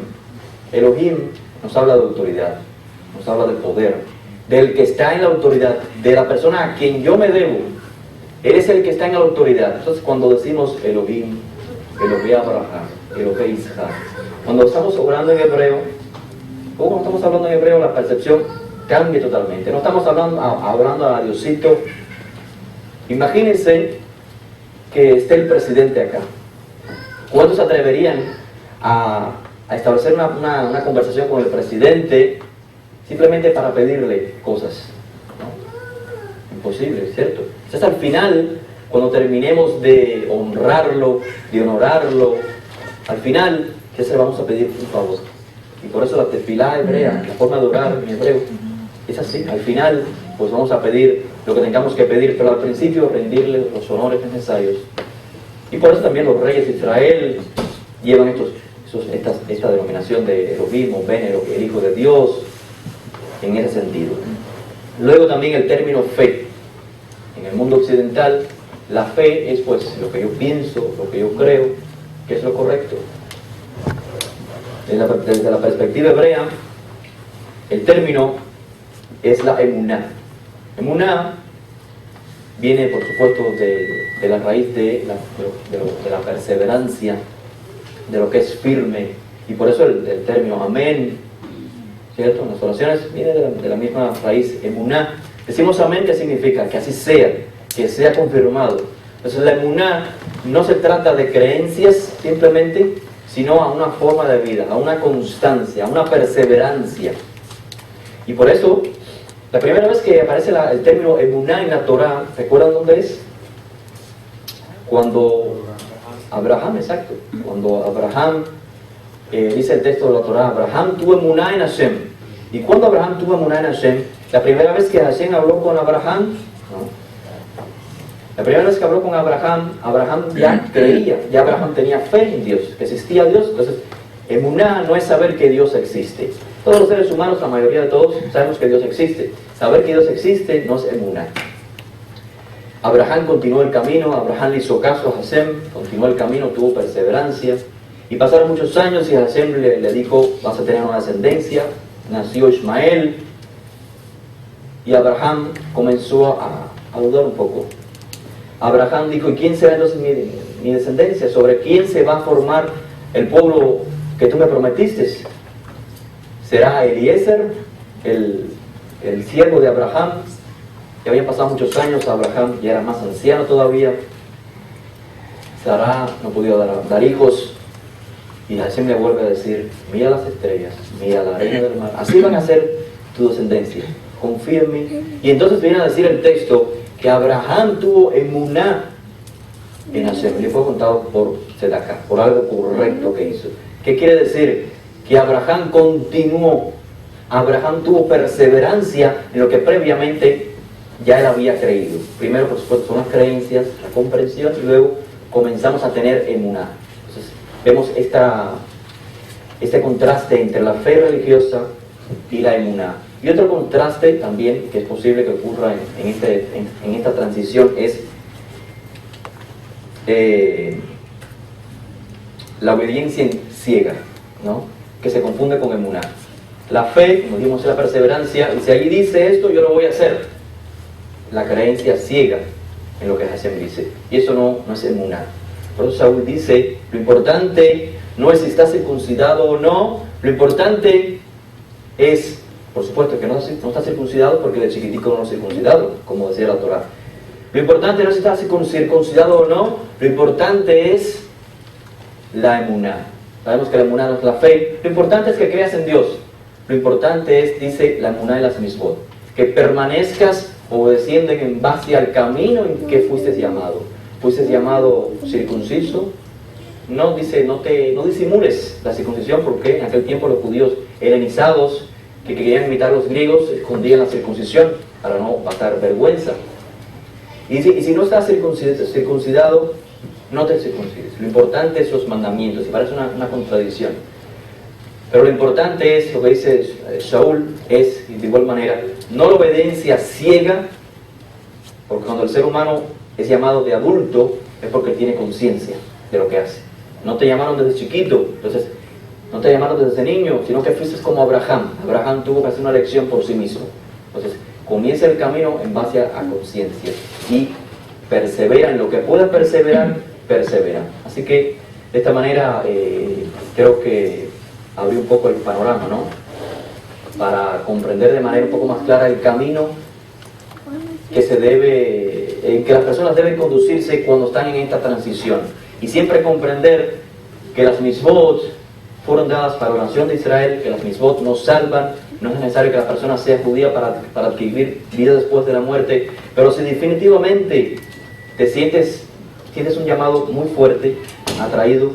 Elohim nos habla de autoridad, nos habla de poder, del que está en la autoridad, de la persona a quien yo me debo. Él es el que está en la autoridad. Entonces cuando decimos Elohim, Elohim Abraham, Elohim Isaac, cuando estamos hablando en hebreo, o cuando estamos hablando en hebreo, la percepción cambia totalmente. No estamos hablando a Diosito. Imagínense que esté el presidente acá. ¿Cuántos se atreverían a establecer una conversación con el presidente simplemente para pedirle cosas? ¿No? Imposible, ¿cierto? Entonces al final, cuando terminemos de honrarlo, de honorarlo, al final, ¿qué se le vamos a pedir? Un favor. Y por eso la tefilá hebrea, la forma de orar en hebreo, es así. Al final, pues vamos a pedir lo que tengamos que pedir, pero al principio rendirle los honores necesarios. Y por eso también los reyes de Israel llevan esta denominación de Elohim, o Ben, el Hijo de Dios, en ese sentido. Luego también el término fe. En el mundo occidental, la fe es pues lo que yo pienso, lo que yo creo, que es lo correcto. Desde la perspectiva hebrea, el término es la emuná. Emuná viene, por supuesto, de la raíz de la perseverancia, de lo que es firme, y por eso el término amén, ¿cierto? En las oraciones viene de la misma raíz, emuná. Decimos amén, ¿qué significa? Que así sea, que sea confirmado. Entonces la emuná no se trata de creencias simplemente, sino a una forma de vida, a una constancia, a una perseverancia. Y por eso, la primera vez que aparece el término emuná en la Torah, ¿recuerdan dónde es? Cuando Abraham, exacto, cuando Abraham, dice el texto de la Torah, Abraham tuvo emuná en Hashem. ¿Y cuando Abraham tuvo emuná en Hashem? La primera vez que Hashem habló con Abraham, ¿no? La primera vez que habló con Abraham, Abraham ya creía, ya Abraham tenía fe en Dios, que existía Dios. Entonces, emuná no es saber que Dios existe. Todos los seres humanos, la mayoría de todos, sabemos que Dios existe. Saber que Dios existe no es emuná. Abraham continuó el camino, Abraham le hizo caso a Hashem, continuó el camino, tuvo perseverancia. Y pasaron muchos años y Hashem le dijo, vas a tener una descendencia. Nació Ismael. Y Abraham comenzó a dudar un poco. Abraham dijo, ¿y quién será entonces mi descendencia? ¿Sobre quién se va a formar el pueblo que tú me prometiste? ¿Será Eliezer, el siervo de Abraham? Ya habían pasado muchos años, Abraham ya era más anciano todavía. Sará no podía dar hijos. Y Hashem le vuelve a decir, mira las estrellas, mira la arena del mar. Así van a ser tu descendencia. Confía en mí. Y entonces viene a decir el texto que Abraham tuvo emuná en Hashem. Le fue contado por Sedaká, por algo correcto que hizo. ¿Qué quiere decir? Que Abraham continuó. Abraham tuvo perseverancia en lo que previamente ya él había creído. Primero, por supuesto, son las creencias, la comprensión, y luego comenzamos a tener emuná. Entonces, vemos este contraste entre la fe religiosa y la emuná. Y otro contraste también que es posible que ocurra en esta transición es la obediencia ciega, ¿no? Que se confunde con emuná. La fe, como dijimos, es la perseverancia, y si allí dice esto, yo lo voy a hacer. La creencia ciega en lo que Hashem dice. Y eso no es emuná. Por eso Saúl dice, lo importante no es si está circuncidado o no, lo importante es, por supuesto, que no está circuncidado porque de chiquitico no circuncidado, como decía la Torah. Lo importante no es si está circuncidado o no, lo importante es la emuná. Sabemos que la emuná no es la fe. Lo importante es que creas en Dios. Lo importante es, dice la emuná de las misbot, que permanezcas obedeciendo en base al camino en que fuiste llamado. Fuiste llamado circunciso. No disimules la circuncisión, porque en aquel tiempo los judíos helenizados que querían imitar a los griegos escondían la circuncisión para no pasar vergüenza. Y si no estás circuncidado, no te circuncides. Lo importante es los mandamientos, y parece una contradicción. Pero lo importante es, lo que dice Shaul, es, de igual manera, no la obediencia ciega, porque cuando el ser humano es llamado de adulto, es porque tiene conciencia de lo que hace. No te llamaron desde chiquito, entonces, no te llamaron desde niño, sino que fuiste como Abraham. Abraham tuvo que hacer una elección por sí mismo. Entonces, comienza el camino en base a conciencia y persevera en lo que puedas perseverar, persevera. Así que, de esta manera, creo que abrí un poco el panorama, ¿no? Para comprender de manera un poco más clara el camino que se debe, en que las personas deben conducirse cuando están en esta transición. Y siempre comprender que las mitzvot fueron dadas para la nación de Israel, que las mitzvot nos salvan, no es necesario que la persona sea judía para adquirir vida después de la muerte, pero si definitivamente te sientes un llamado muy fuerte, atraído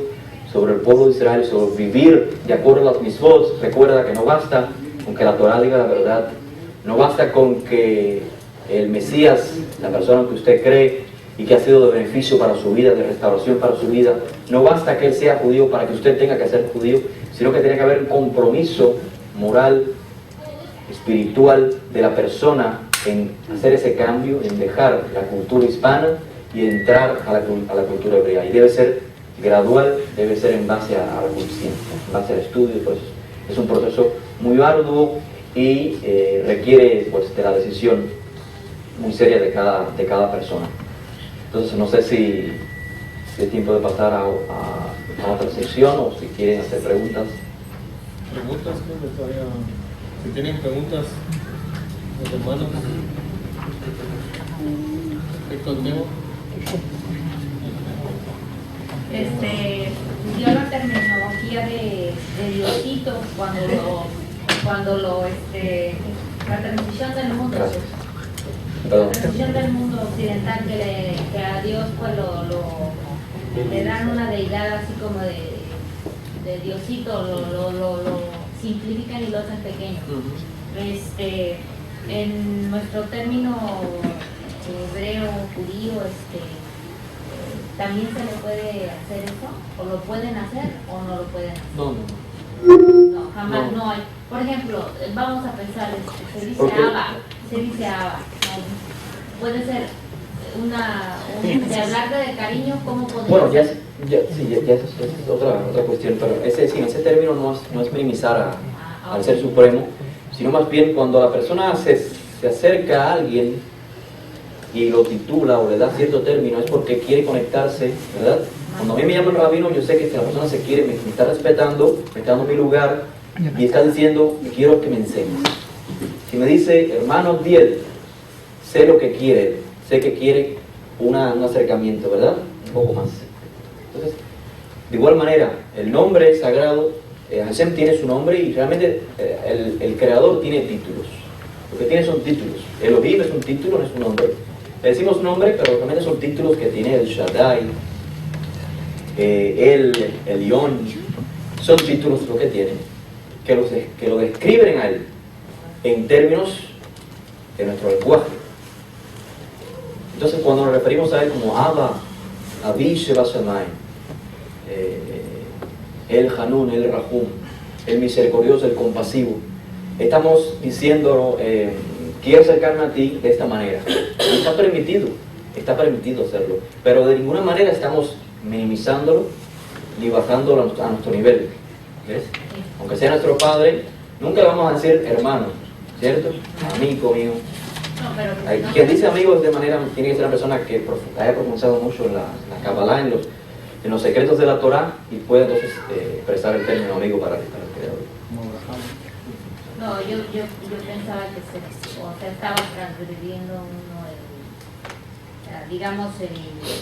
sobre el pueblo de Israel, sobre vivir de acuerdo a las mitzvot, recuerda que no basta con que la Torah diga la verdad, no basta con que el Mesías, la persona en que usted cree y que ha sido de beneficio para su vida, de restauración para su vida, no basta que él sea judío para que usted tenga que ser judío, sino que tiene que haber un compromiso moral, espiritual de la persona en hacer ese cambio, en dejar la cultura hispana y entrar a la cultura hebrea. Y debe ser gradual, debe ser en base a la conciencia, en base al estudio. Pues es un proceso muy arduo y requiere pues de la decisión muy seria de cada persona. Entonces no sé si es tiempo de pasar a otra sección o si quieren hacer preguntas. Preguntas, creo que todavía, si tienen preguntas, los hermanos, Héctor Teo. Dio la terminología de Diosito cuando la transición del mundo. Gracias. La transición del mundo occidental que a Dios pues le dan una deidad así como de Diosito, lo simplifican y lo hacen pequeño. En nuestro término hebreo, judío, ¿también se le puede hacer eso? ¿O lo pueden hacer o no lo pueden hacer? No, jamás no hay. Por ejemplo, vamos a pensar, se dice Abba, ¿no? Puede ser de hablarte de cariño, ¿cómo podría Bueno, ya ser? es otra cuestión, pero ese término no es minimizar al Ser Supremo, sino más bien cuando la persona se acerca a alguien y lo titula o le da cierto término, es porque quiere conectarse, ¿verdad? Cuando a mí me llaman rabino, yo sé que la persona se quiere, me está respetando, me está dando mi lugar y está diciendo, quiero que me enseñes. Si me dice, hermano Diel, sé lo que quiere, sé que quiere un acercamiento, ¿verdad? Un poco más. Entonces, de igual manera, el nombre sagrado, Hashem tiene su nombre y realmente el creador tiene títulos. Lo que tiene son títulos. Elohim es un título, no es un nombre. Le decimos nombre, pero realmente son títulos que tiene el Shaddai, el Elión. Son títulos lo que tiene, que lo describen a él en términos de nuestro lenguaje. Entonces, cuando nos referimos a él como Abba, Abi Sheba Shamayim, el Hanun, el Rahum, el misericordioso, el compasivo, estamos diciendo, quiero acercarme a ti de esta manera. Y está permitido hacerlo, pero de ninguna manera estamos minimizándolo ni bajándolo a nuestro nivel. ¿Ves? Aunque sea nuestro padre, nunca le vamos a decir hermano, ¿cierto? Amigo mío. No, Quien dice amigos de manera, tiene que ser una persona que haya profundizado mucho en la Kabbalah, en los secretos de la Torah, y puede entonces expresar el término amigo para el creador. No, yo pensaba que estaba transgrediendo uno digamos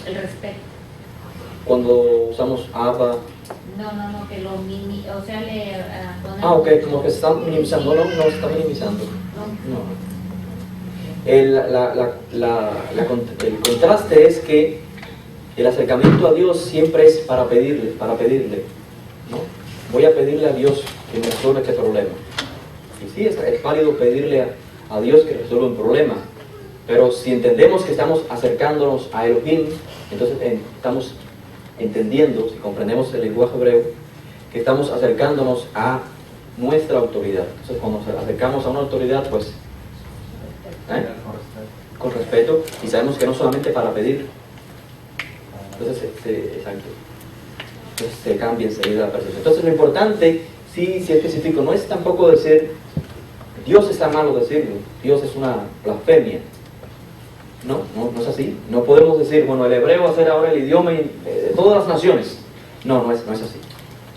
el respeto. Cuando usamos Abba, No, que lo o sea, le ok, como que se está minimizando, no se está minimizando. No. El contraste es que el acercamiento a Dios siempre es para pedirle, ¿no? Voy a pedirle a Dios que me resuelva este problema. Y sí, es válido pedirle a Dios que resuelva un problema, pero si entendemos que estamos acercándonos a Elohim, entonces estamos entendiendo, si comprendemos el lenguaje hebreo, que estamos acercándonos a nuestra autoridad. Entonces, cuando nos acercamos a una autoridad, pues, con respeto, y sabemos que no solamente para pedir. Entonces, exacto. Entonces se cambia enseguida la percepción. Entonces, lo importante, sí específico, no es tampoco decir, Dios está malo decirlo, Dios es una blasfemia. No es así. No podemos decir, bueno, el hebreo va a ser ahora el idioma de todas las naciones. No es así.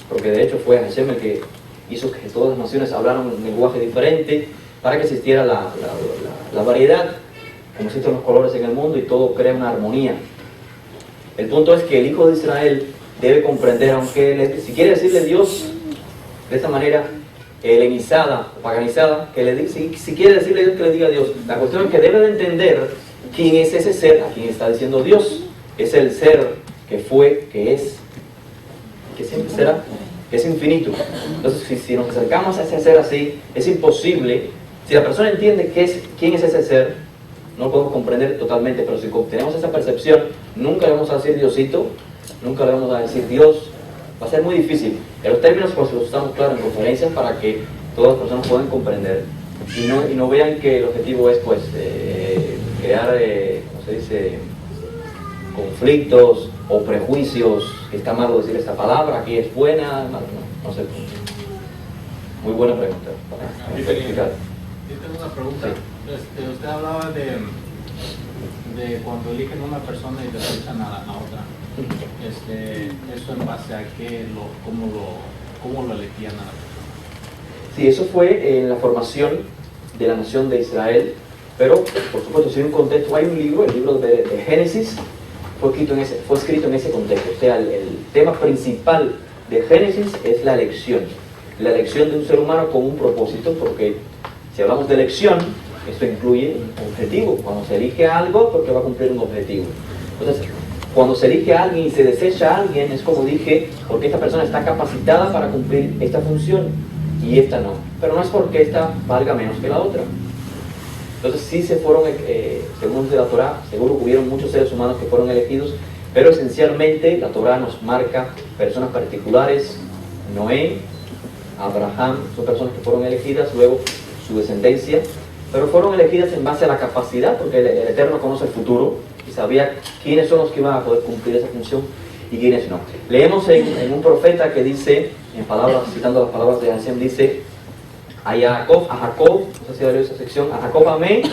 Porque de hecho fue Hashem el que hizo que todas las naciones hablaran un lenguaje diferente para que existiera la variedad, como existen los colores en el mundo y todo crea una armonía. El punto es que el hijo de Israel debe comprender, aunque si quiere decirle Dios de esta manera helenizada o paganizada, si quiere decirle Dios, que le diga Dios. La cuestión es que debe de entender quién es ese ser a quien está diciendo Dios. Es el ser que fue, que es, que siempre será, que es infinito. Entonces, si nos acercamos a ese ser así, es imposible. Si la persona entiende quién es ese ser, no lo podemos comprender totalmente, pero si tenemos esa percepción, nunca le vamos a decir Diosito, nunca le vamos a decir Dios. Va a ser muy difícil. En los términos, pues los usamos claro en conferencias para que todas las personas puedan comprender y no vean que el objetivo es, pues, crear, ¿cómo se dice?, conflictos o prejuicios, que está malo decir esta palabra, aquí es buena, no sé. Muy buena pregunta para verificar. Yo tengo una pregunta. Sí. Usted hablaba de cuando eligen una persona y desechan a otra. ¿Eso en base a qué, cómo lo elegían a la persona? Sí, eso fue en la formación de la nación de Israel, pero por supuesto, si hay un contexto, hay un libro, el libro de Génesis, fue escrito en ese contexto. O sea, el tema principal de Génesis es la elección de un ser humano con un propósito, porque si hablamos de elección, esto incluye un objetivo. Cuando se elige algo, porque va a cumplir un objetivo. Entonces, cuando se elige a alguien y se desecha a alguien, es como dije, porque esta persona está capacitada para cumplir esta función y esta no. Pero no es porque esta valga menos que la otra. Entonces sí se fueron, según de la Torá, seguro hubieron muchos seres humanos que fueron elegidos, pero esencialmente la Torá nos marca personas particulares. Noé, Abraham, son personas que fueron elegidas, luego su descendencia, pero fueron elegidas en base a la capacidad, porque el Eterno conoce el futuro y sabía quiénes son los que iban a poder cumplir esa función y quiénes no. Leemos en un profeta que dice, citando las palabras de Hashem, dice: a Jacob, no sé si leo esa sección, a Jacob amé,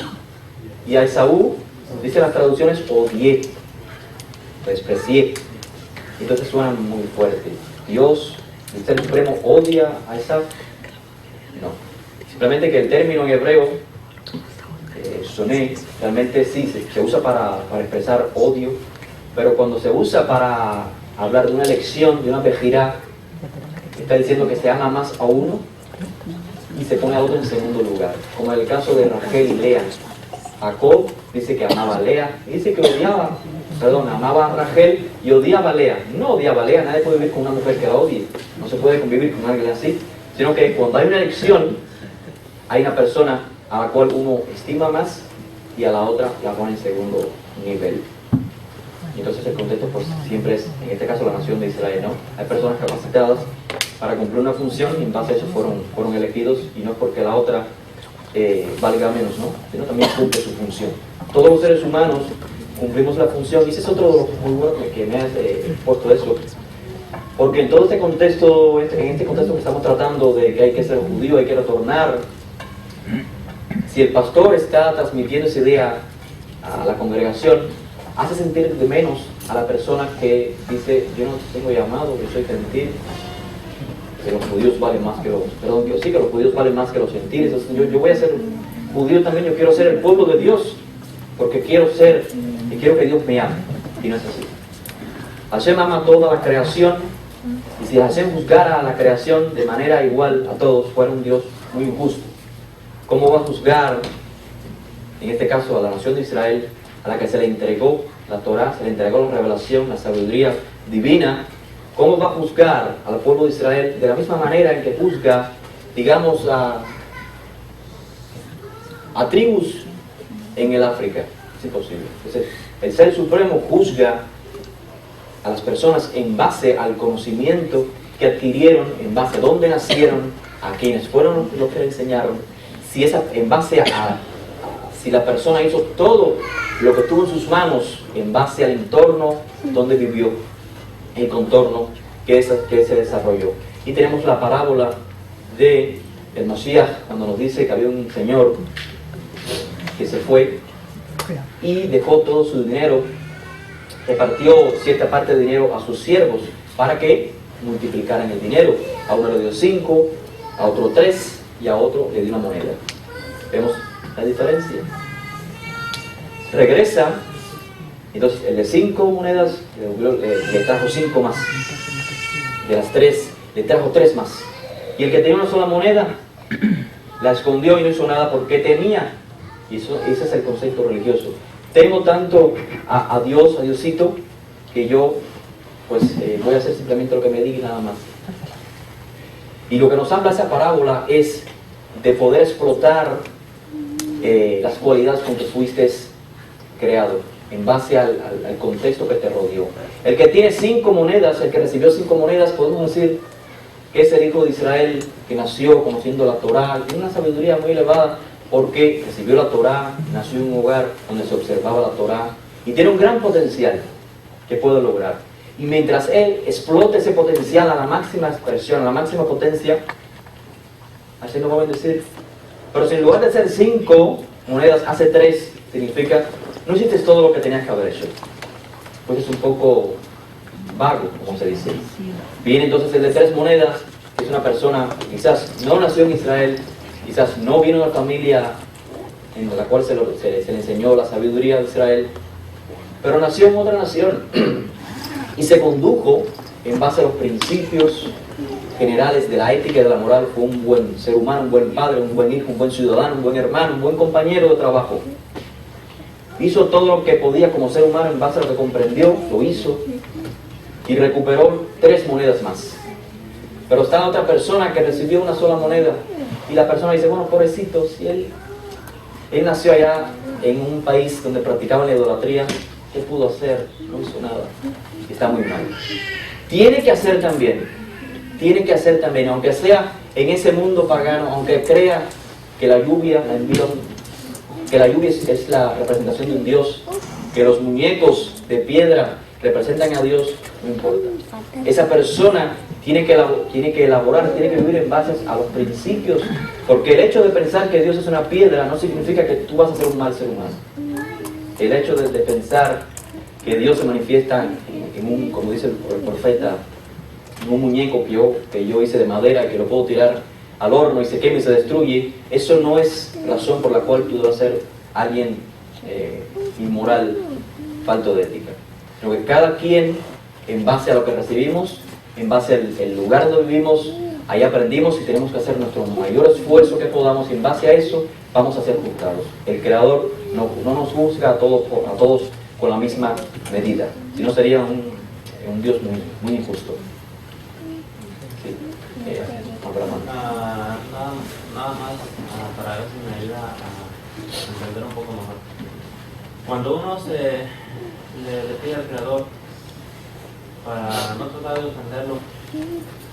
y a Esaú, dice las traducciones, odié, desprecié. Entonces suena muy fuerte. Dios, el Ser Supremo, odia a Esaú. No. Simplemente que el término en hebreo, soné, realmente sí se usa para expresar odio, pero cuando se usa para hablar de una elección, de una bejirá, está diciendo que se ama más a uno y se pone a otro en segundo lugar, como en el caso de Rachel y Lea. Jacob dice que amaba a Lea, y dice que amaba a Rachel y odiaba a Lea. No odiaba a Lea, nadie puede vivir con una mujer que la odie, no se puede convivir con alguien así, sino que cuando hay una elección, hay una persona a la cual uno estima más y a la otra la pone en segundo nivel. Y entonces el contexto, pues, siempre es, en este caso, la nación de Israel, ¿no? Hay personas capacitadas para cumplir una función y en base a eso fueron elegidos, y no es porque la otra valga menos, ¿no? Sino también cumple su función. Todos los seres humanos cumplimos la función, y ese es otro de los muy buenos que me has puesto eso, porque en todo este contexto, en este contexto que estamos tratando de que hay que ser judío, hay que retornar, si el pastor está transmitiendo esa idea a la congregación, hace sentir de menos a la persona que dice: yo no tengo llamado, yo soy gentil, que los judíos valen más que que los judíos valen más que los gentiles. Entonces, yo voy a ser judío también, yo quiero ser el pueblo de Dios, porque quiero ser y quiero que Dios me ame. Y no es así. Hashem ama toda la creación, y si Hashem juzgara a la creación de manera igual a todos, fuera un Dios muy injusto. ¿Cómo va a juzgar, en este caso, a la nación de Israel, a la que se le entregó la Torá, se le entregó la revelación, la sabiduría divina? ¿Cómo va a juzgar al pueblo de Israel de la misma manera en que juzga, digamos, a tribus en el África? Es imposible. Entonces, el Ser Supremo juzga a las personas en base al conocimiento que adquirieron, en base a dónde nacieron, a quienes fueron los que le enseñaron, en base a si la persona hizo todo lo que tuvo en sus manos en base al entorno donde vivió, el contorno que se desarrolló. Y tenemos la parábola de el Mashiach, cuando nos dice que había un señor que se fue y dejó todo su dinero, repartió cierta parte de dinero a sus siervos para que multiplicaran el dinero. A uno le dio 5, a otro 3 y a otro le dio una moneda. ¿Vemos la diferencia? Regresa, entonces el de 5 monedas le trajo 5 más. De las 3 le trajo 3 más. Y el que tenía una sola moneda la escondió y no hizo nada porque tenía. Y ese es el concepto religioso. Tengo tanto a Dios, a Diosito, que yo pues voy a hacer simplemente lo que me diga y nada más. Y lo que nos habla esa parábola es de poder explotar las cualidades con que fuiste creado, en base al contexto que te rodeó. El que tiene 5 monedas, el que recibió 5 monedas, podemos decir que es el hijo de Israel que nació conociendo la Torá, tiene una sabiduría muy elevada porque recibió la Torá, nació en un hogar donde se observaba la Torá y tiene un gran potencial que puede lograr. Y mientras él explote ese potencial a la máxima expresión, a la máxima potencia, así nos va a bendecir. Pero si en lugar de hacer 5 monedas, hace 3, significa, no hiciste todo lo que tenías que haber hecho. Pues es un poco vago, como se dice. Viene entonces el de 3 monedas, que es una persona, quizás no nació en Israel, quizás no vino de una familia en la cual se le enseñó la sabiduría de Israel, pero nació en otra nación y se condujo en base a los principios generales de la ética y de la moral. Fue un buen ser humano, un buen padre, un buen hijo, un buen ciudadano, un buen hermano, un buen compañero de trabajo. Hizo todo lo que podía como ser humano en base a lo que comprendió, lo hizo y recuperó 3 monedas más. Pero está la otra persona que recibió una sola moneda y la persona dice, bueno, pobrecito, si él nació allá en un país donde practicaban la idolatría, ¿qué pudo hacer? No hizo nada. Está muy mal. Tiene que hacer también, aunque sea en ese mundo pagano, aunque crea que la lluvia es la representación de un Dios, que los muñecos de piedra representan a Dios, no importa. Esa persona tiene que elaborar, tiene que vivir en base a los principios, porque el hecho de pensar que Dios es una piedra no significa que tú vas a ser un mal ser humano. El hecho de pensar que Dios se manifiesta en un, como dice el profeta, en un muñeco que yo hice de madera, que lo puedo tirar al horno y se quema y se destruye, eso no es razón por la cual tú debes ser alguien inmoral, falto de ética. Sino que cada quien, en base a lo que recibimos, en base al lugar donde vivimos, ahí aprendimos y tenemos que hacer nuestro mayor esfuerzo que podamos, y en base a eso vamos a ser juzgados. El Creador no nos juzga a todos con la misma medida, sino sería un Dios muy injusto. Sí. Nada más para ver si me ayuda a entender un poco mejor. Cuando uno le pide al Creador para no tratar de ofenderlo,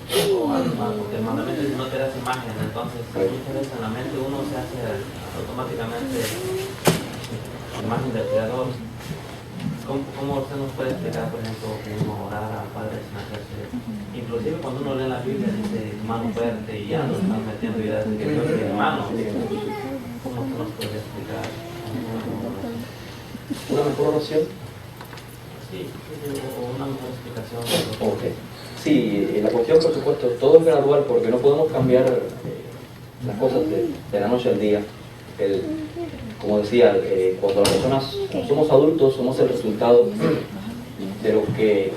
porque el mandamiento es no te das imagen, entonces muchas veces en la mente uno se hace automáticamente imagen del Creador. ¿Cómo usted nos puede explicar, por ejemplo, cómo orar al Padre sin hacerse? Inclusive cuando uno lee la Biblia dice mano fuerte y ya nos están metiendo ideas de que Dios tiene manos. ¿Cómo usted nos puede explicar? ¿Una mejor oración? Sí, o una mejor explicación. Ok. Sí, la cuestión, por supuesto, todo es gradual porque no podemos cambiar las cosas de la noche al día. Como decía, cuando las personas somos adultos, somos el resultado de lo que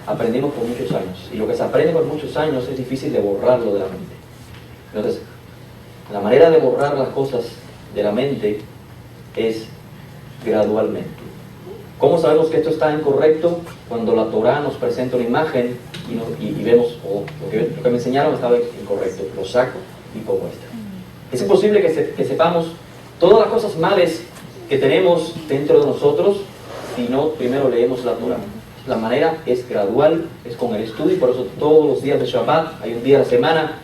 aprendimos por muchos años. Y lo que se aprende por muchos años es difícil de borrarlo de la mente. Entonces, la manera de borrar las cosas de la mente es gradualmente. ¿Cómo sabemos que esto está incorrecto? Cuando la Torá nos presenta una imagen y vemos, lo que me enseñaron estaba incorrecto, lo saco y pongo esto. Es imposible que sepamos todas las cosas malas que tenemos dentro de nosotros si no primero leemos la Torá. La manera es gradual, es con el estudio, y por eso todos los días de Shabbat, hay un día a la semana,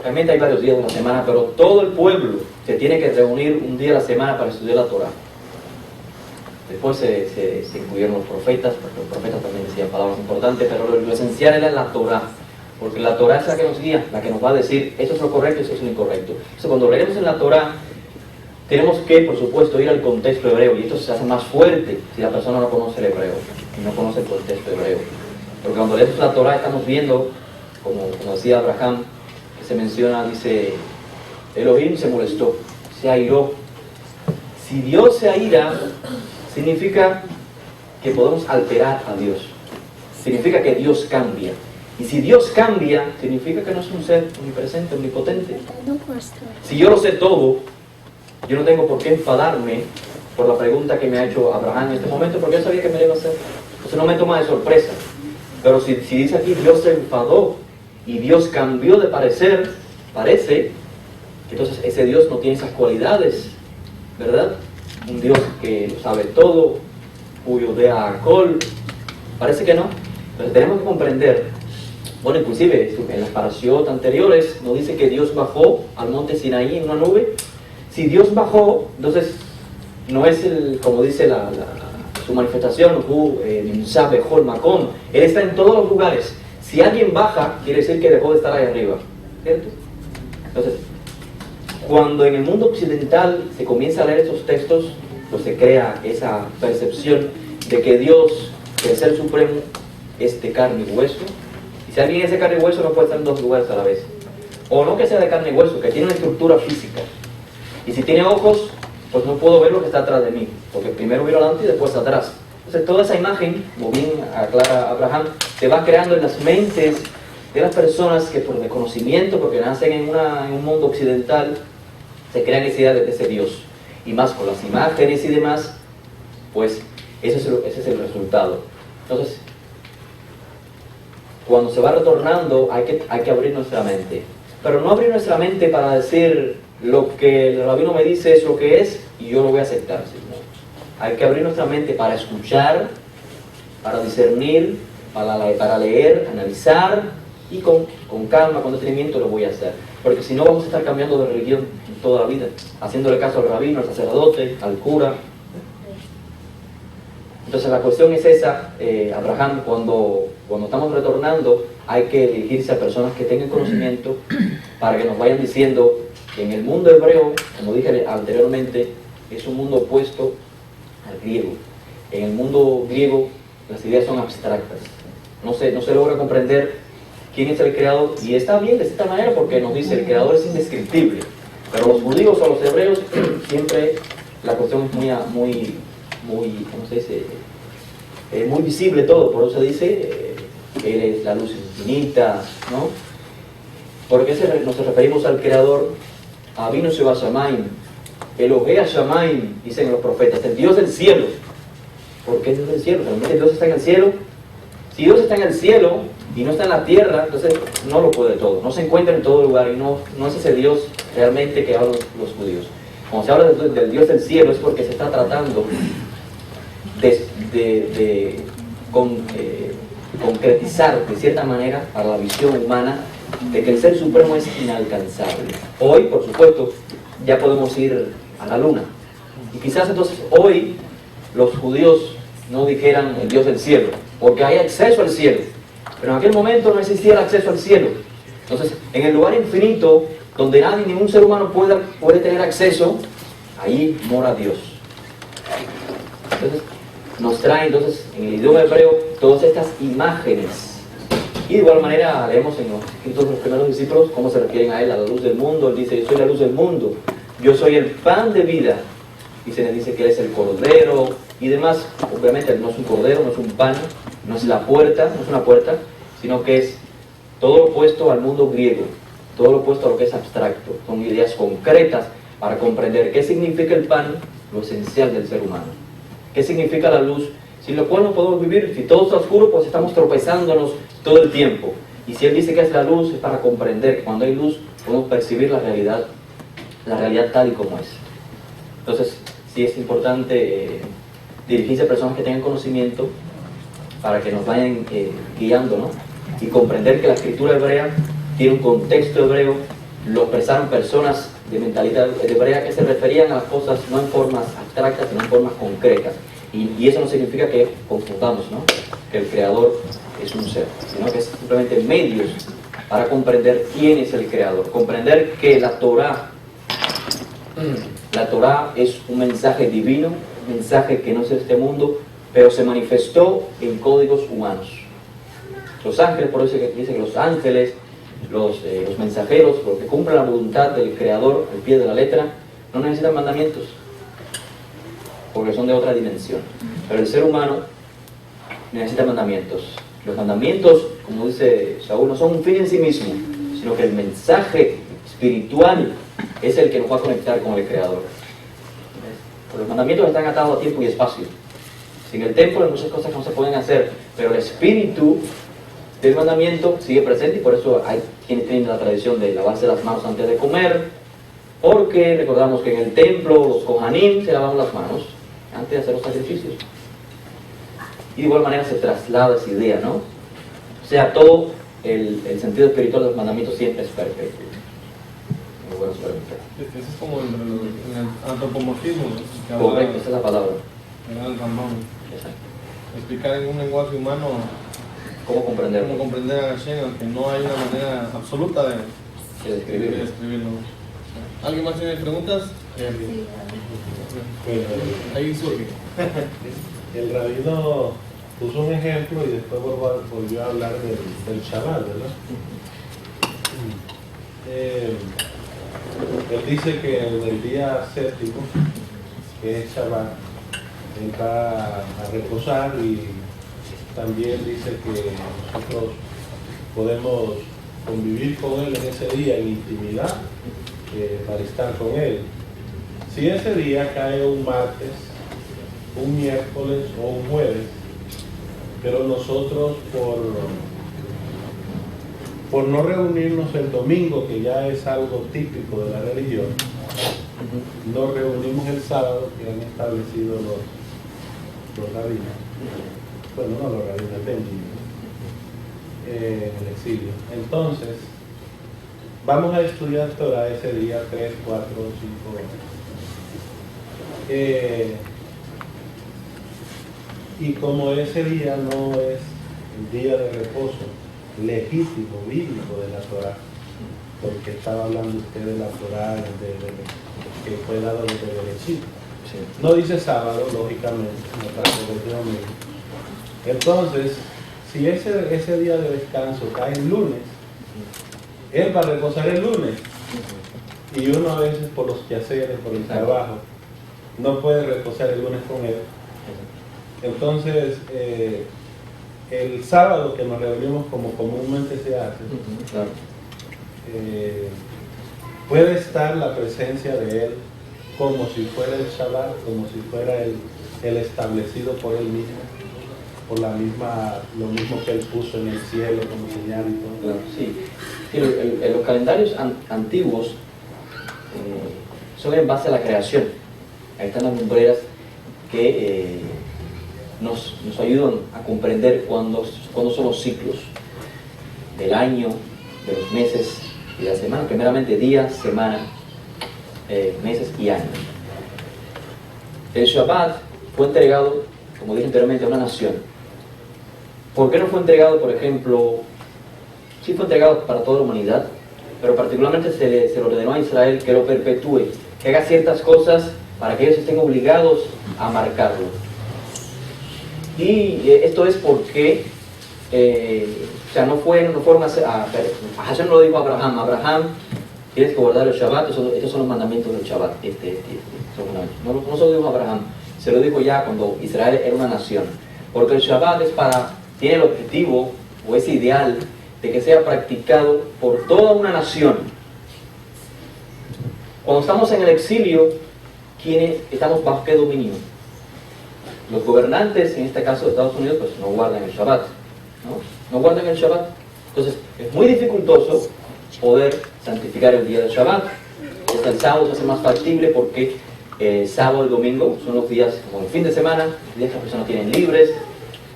realmente hay varios días de la semana, pero todo el pueblo se tiene que reunir un día a la semana para estudiar la Torah. Después se incluyeron los profetas, porque los profetas también decían palabras importantes, pero lo esencial era la Torah, porque la Torah es la que nos guía, la que nos va a decir, esto es lo correcto, esto es lo incorrecto. Entonces, cuando leemos en la Torah, tenemos que, por supuesto, ir al contexto hebreo, y esto se hace más fuerte si la persona no conoce el hebreo, y no conoce el contexto hebreo. Porque cuando leemos la Torah estamos viendo, como decía Abraham, que se menciona, dice, Elohim se molestó, se airó. Si Dios se aira, significa que podemos alterar a Dios. Significa que Dios cambia. Y si Dios cambia, significa que no es un ser omnipresente, omnipotente. Si yo lo sé todo, yo no tengo por qué enfadarme por la pregunta que me ha hecho Abraham en este momento, porque él sabía que me la iba a hacer. Entonces no me toma de sorpresa. Pero si dice aquí, Dios se enfadó y Dios cambió de parecer, parece que entonces ese Dios no tiene esas cualidades, ¿verdad? Un Dios que lo sabe todo, cuyo dea acol, parece que no. Entonces tenemos que comprender, bueno, inclusive en las parashiot anteriores nos dice que Dios bajó al monte Sinaí en una nube. Si Dios bajó, entonces no es como dice su manifestación, Él está en todos los lugares. Si alguien baja, quiere decir que dejó de estar ahí arriba, ¿cierto? Entonces, cuando en el mundo occidental se comienza a leer estos textos, pues se crea esa percepción de que Dios, que es el Supremo, es de carne y hueso. Y si alguien es de carne y hueso, no puede estar en dos lugares a la vez. O no que sea de carne y hueso, que tiene una estructura física. Y si tiene ojos, pues no puedo ver lo que está atrás de mí, porque primero miro adelante y después atrás. Entonces toda esa imagen, como bien aclara Abraham, se va creando en las mentes de las personas que por desconocimiento, porque nacen en un mundo occidental, se crean esa idea de ese Dios. Y más con las imágenes y demás, pues ese es el resultado. Entonces, cuando se va retornando, hay que abrir nuestra mente. Pero no abrir nuestra mente para decir lo que el rabino me dice es lo que es y yo lo voy a aceptar. ¿Sí? Hay que abrir nuestra mente para escuchar, para discernir, para leer, analizar y con calma, con detenimiento lo voy a hacer. Porque si no vamos a estar cambiando de religión toda la vida, haciéndole caso al rabino, al sacerdote, al cura. Entonces la cuestión es esa, Abraham, cuando estamos retornando, hay que dirigirse a personas que tengan conocimiento para que nos vayan diciendo que en el mundo hebreo, como dije anteriormente, es un mundo opuesto al griego. En el mundo griego las ideas son abstractas. No se logra comprender quién es el creador, y está bien de esta manera porque nos dice el creador es indescriptible. Pero los judíos o los hebreos siempre la cuestión es muy ¿cómo se dice? Muy visible todo, por eso se dice que Él es la luz infinita, ¿no? ¿Por qué nos referimos al creador? Avinu Shebashamayim, Elohea Shamayim, dicen los profetas, el Dios del cielo. ¿Por qué Dios del cielo? ¿Realmente Dios está en el cielo? Si Dios está en el cielo y no está en la tierra, entonces no lo puede todo, no se encuentra en todo lugar y no es ese Dios realmente que hablan los judíos. Cuando se habla del Dios del cielo es porque se está tratando de concretizar de cierta manera para la visión humana de que el Ser Supremo es inalcanzable. Hoy, por supuesto, ya podemos ir a la luna. Y quizás entonces hoy los judíos no dijeran el Dios del cielo, porque hay acceso al cielo. Pero en aquel momento no existía el acceso al cielo. Entonces, en el lugar infinito, donde nadie, ningún ser humano puede tener acceso, ahí mora Dios. Entonces, nos trae entonces en el idioma hebreo todas estas imágenes. Y de igual manera leemos en los escritos de los primeros discípulos cómo se refieren a Él, a la luz del mundo. Él dice, yo soy la luz del mundo, yo soy el pan de vida. Y se le dice que Él es el cordero y demás. Obviamente Él no es un cordero, no es un pan, no es la puerta, no es una puerta, sino que es todo lo opuesto al mundo griego, todo lo opuesto a lo que es abstracto. Son ideas concretas para comprender qué significa el pan, lo esencial del ser humano. ¿Qué significa la luz? Sin lo cual no podemos vivir. Si todo está oscuro, pues estamos tropezándonos todo el tiempo. Y si Él dice que es la luz, es para comprender que cuando hay luz podemos percibir la realidad tal y como es. Entonces, sí es importante dirigirse a personas que tengan conocimiento para que nos vayan guiando, ¿no? Y comprender que la escritura hebrea tiene un contexto hebreo, lo expresaron personas de mentalidad hebrea que se referían a las cosas no en formas abstractas, sino en formas concretas. Y eso no significa que confundamos, ¿no? Que el creador es un ser, sino que es simplemente medios para comprender quién es el creador. Comprender que la Torá es un mensaje divino, un mensaje que no es de este mundo, pero se manifestó en códigos humanos. Los ángeles, por eso dice que los ángeles, los mensajeros, los que cumplen la voluntad del creador al pie de la letra, no necesitan mandamientos, porque son de otra dimensión. Pero el ser humano necesita mandamientos. Los mandamientos, como dice Saúl, no son un fin en sí mismo, sino que el mensaje espiritual es el que nos va a conectar con el creador. Porque los mandamientos están atados a tiempo y espacio. Sin el templo hay muchas cosas que no se pueden hacer, pero el espíritu del mandamiento sigue presente, y por eso hay quienes tienen la tradición de lavarse las manos antes de comer, porque recordamos que en el templo los kohanim se lavaban las manos antes de hacer los sacrificios. Y de igual manera se traslada esa idea, ¿no? O sea, todo el sentido espiritual de los mandamientos siempre es perfecto. Muy buenas preguntas. Eso es como en el antropomorfismo, ¿no? Correcto, esa es la palabra. El Rambam. Exacto. Explicar en un lenguaje humano ¿Cómo comprenderlo? cómo comprender a Hashem, aunque no hay una manera absoluta de describirlo. describirlo. ¿Alguien más tiene preguntas? Sí, Ahí surge. El rabino puso un ejemplo y después volvió a hablar del Shabbat, ¿verdad? Él dice que en el día séptimo, que es Shabbat, él va a reposar, y también dice que nosotros podemos convivir con él en ese día en intimidad, para estar con él. Si ese día cae un martes, un miércoles o un jueves, pero nosotros por no reunirnos el domingo, que ya es algo típico de la religión, nos reunimos el sábado, que han establecido los rabinos. Bueno, no los rabinos, el Benji, en el exilio. Entonces, vamos a estudiar Torah ese día 3, 4, 5 horas. Y como ese día no es el día de reposo legítimo, bíblico de la Torah, porque estaba hablando usted de la Torah que fue dado desde Bereshit. Sí. No dice sábado, lógicamente, no está el domingo. Entonces, si ese día de descanso cae en lunes, él va a reposar el lunes. Y uno a veces por los quehaceres, por el trabajo, no puede reposar el lunes con él. Entonces, el sábado que nos reunimos como comúnmente se hace, Claro. puede estar la presencia de él como si fuera el Shabbat, como si fuera el establecido por él mismo, por lo mismo que él puso en el cielo como señal y todo. Claro, sí. En los calendarios antiguos son en base a la creación. Ahí están las lumbreras que nos ayudan a comprender cuándo son los ciclos del año, de los meses y de la semana. Primeramente días, semana, meses y años. El Shabbat fue entregado, como dije anteriormente, a una nación. ¿Por qué no fue entregado, por ejemplo? Sí fue entregado para toda la humanidad, pero particularmente se le ordenó a Israel que lo perpetúe, que haga ciertas cosas para que ellos estén obligados a marcarlo. Y esto es porque, o sea, no fueron a Hashem no lo dijo a Abraham, tienes que guardar el Shabbat, estos son los mandamientos del Shabbat. No se lo dijo a Abraham, se lo dijo ya cuando Israel era una nación. Porque el Shabbat tiene el objetivo, o es ideal, de que sea practicado por toda una nación. Cuando estamos en el exilio, ¿quiénes estamos bajo qué dominio? Los gobernantes, en este caso de Estados Unidos, pues no guardan el Shabbat, no guardan el Shabbat. Entonces es muy dificultoso poder santificar el día del Shabbat. Hasta el sábado se hace más factible porque sábado y domingo son los días como el fin de semana, los días que las personas tienen libres,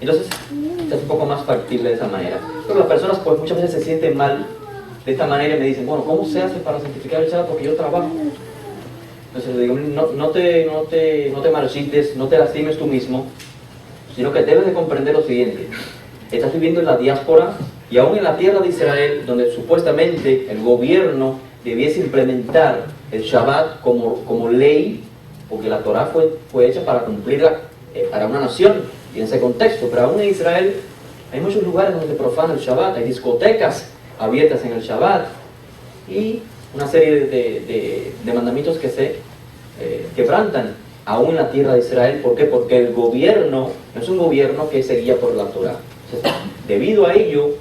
Entonces, es un poco más factible de esa manera. Pero las personas pues muchas veces se sienten mal de esta manera y me dicen, bueno, ¿cómo se hace para santificar el Shabbat? Porque yo trabajo. Entonces le digo, no te marchites, no te lastimes tú mismo, sino que debes de comprender lo siguiente. Estás viviendo en la diáspora y aún en la tierra de Israel, donde supuestamente el gobierno debiese implementar el Shabbat como ley, porque la Torah fue hecha para cumplirla para una nación y en ese contexto. Pero aún en Israel hay muchos lugares donde se profana el Shabbat, hay discotecas abiertas en el Shabbat y una serie de mandamientos que se quebrantan aún en la tierra de Israel. ¿Por qué? Porque el gobierno no es un gobierno que se guía por la Torah. Entonces, debido a ello,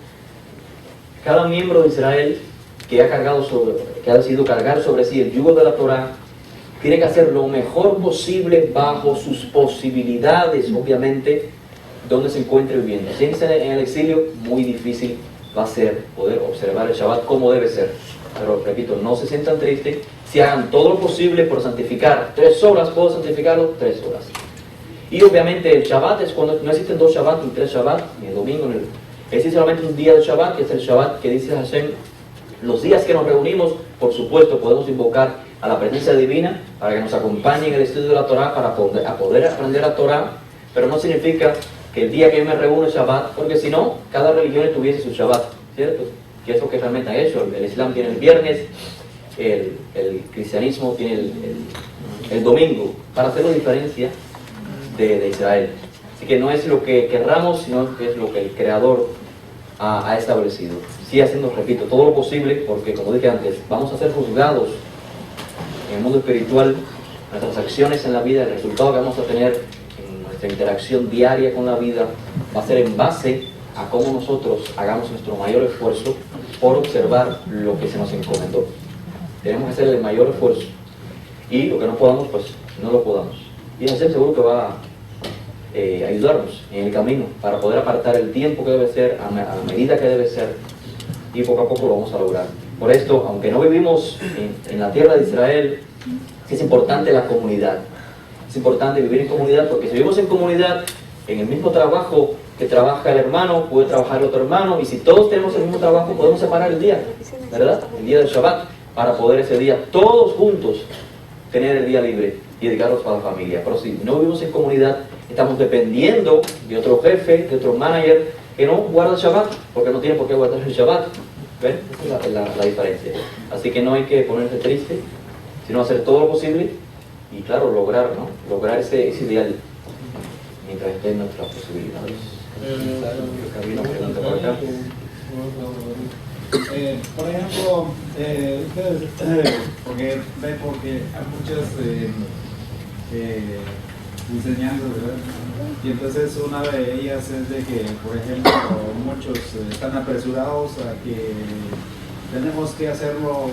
cada miembro de Israel que ha decidido cargar sobre sí el yugo de la Torah tiene que hacer lo mejor posible bajo sus posibilidades, obviamente, donde se encuentre viviendo. Si está en el exilio, muy difícil va a ser poder observar el Shabbat como debe ser. Pero repito, no se sientan tristes, si hagan todo lo posible por santificar 3 horas, puedo santificarlo 3 horas. Y obviamente el Shabbat es cuando no existen 2 Shabbat, ni 3 Shabbat, ni el domingo, existe solamente un día de Shabbat, que es el Shabbat que dice Hashem. Los días que nos reunimos, por supuesto, podemos invocar a la presencia divina para que nos acompañe en el estudio de la Torah, para poder aprender la Torah, pero no significa que el día que yo me reúno es Shabbat, porque si no, cada religión tuviese su Shabbat, ¿cierto? Que es lo que realmente han hecho. El Islam tiene el viernes, el cristianismo tiene el domingo, para hacer la diferencia de Israel. Así que no es lo que querramos, sino que es lo que el Creador ha establecido. Sí, haciendo, repito, todo lo posible, porque como dije antes, vamos a ser juzgados en el mundo espiritual. Nuestras acciones en la vida, el resultado que vamos a tener en nuestra interacción diaria con la vida, va a ser en base a cómo nosotros hagamos nuestro mayor esfuerzo por observar lo que se nos encomendó. Tenemos que hacer el mayor esfuerzo, y lo que no podamos, pues no lo podamos. Y Hashem seguro que va a ayudarnos en el camino para poder apartar el tiempo que debe ser, a la medida que debe ser, y poco a poco lo vamos a lograr. Por esto, aunque no vivimos en la tierra de Israel, es importante la comunidad. Es importante vivir en comunidad, porque si vivimos en comunidad, en el mismo trabajo que trabaja el hermano, puede trabajar el otro hermano, y si todos tenemos el mismo trabajo, podemos separar el día, ¿verdad? El día del Shabbat, para poder ese día, todos juntos, tener el día libre y dedicarnos para la familia. Pero si no vivimos en comunidad, estamos dependiendo de otro jefe, de otro manager, que no guarda el Shabbat, porque no tiene por qué guardar el Shabbat. ¿Ven? Esa es la diferencia. Así que no hay que ponerse triste, sino hacer todo lo posible y, claro, lograr ese ideal mientras estén nuestras posibilidades. Había una pregunta por acá. Por ejemplo, ustedes, porque hay muchas enseñanzas, ¿verdad? Y entonces una de ellas es de que, por ejemplo, muchos están apresurados a que tenemos que hacerlo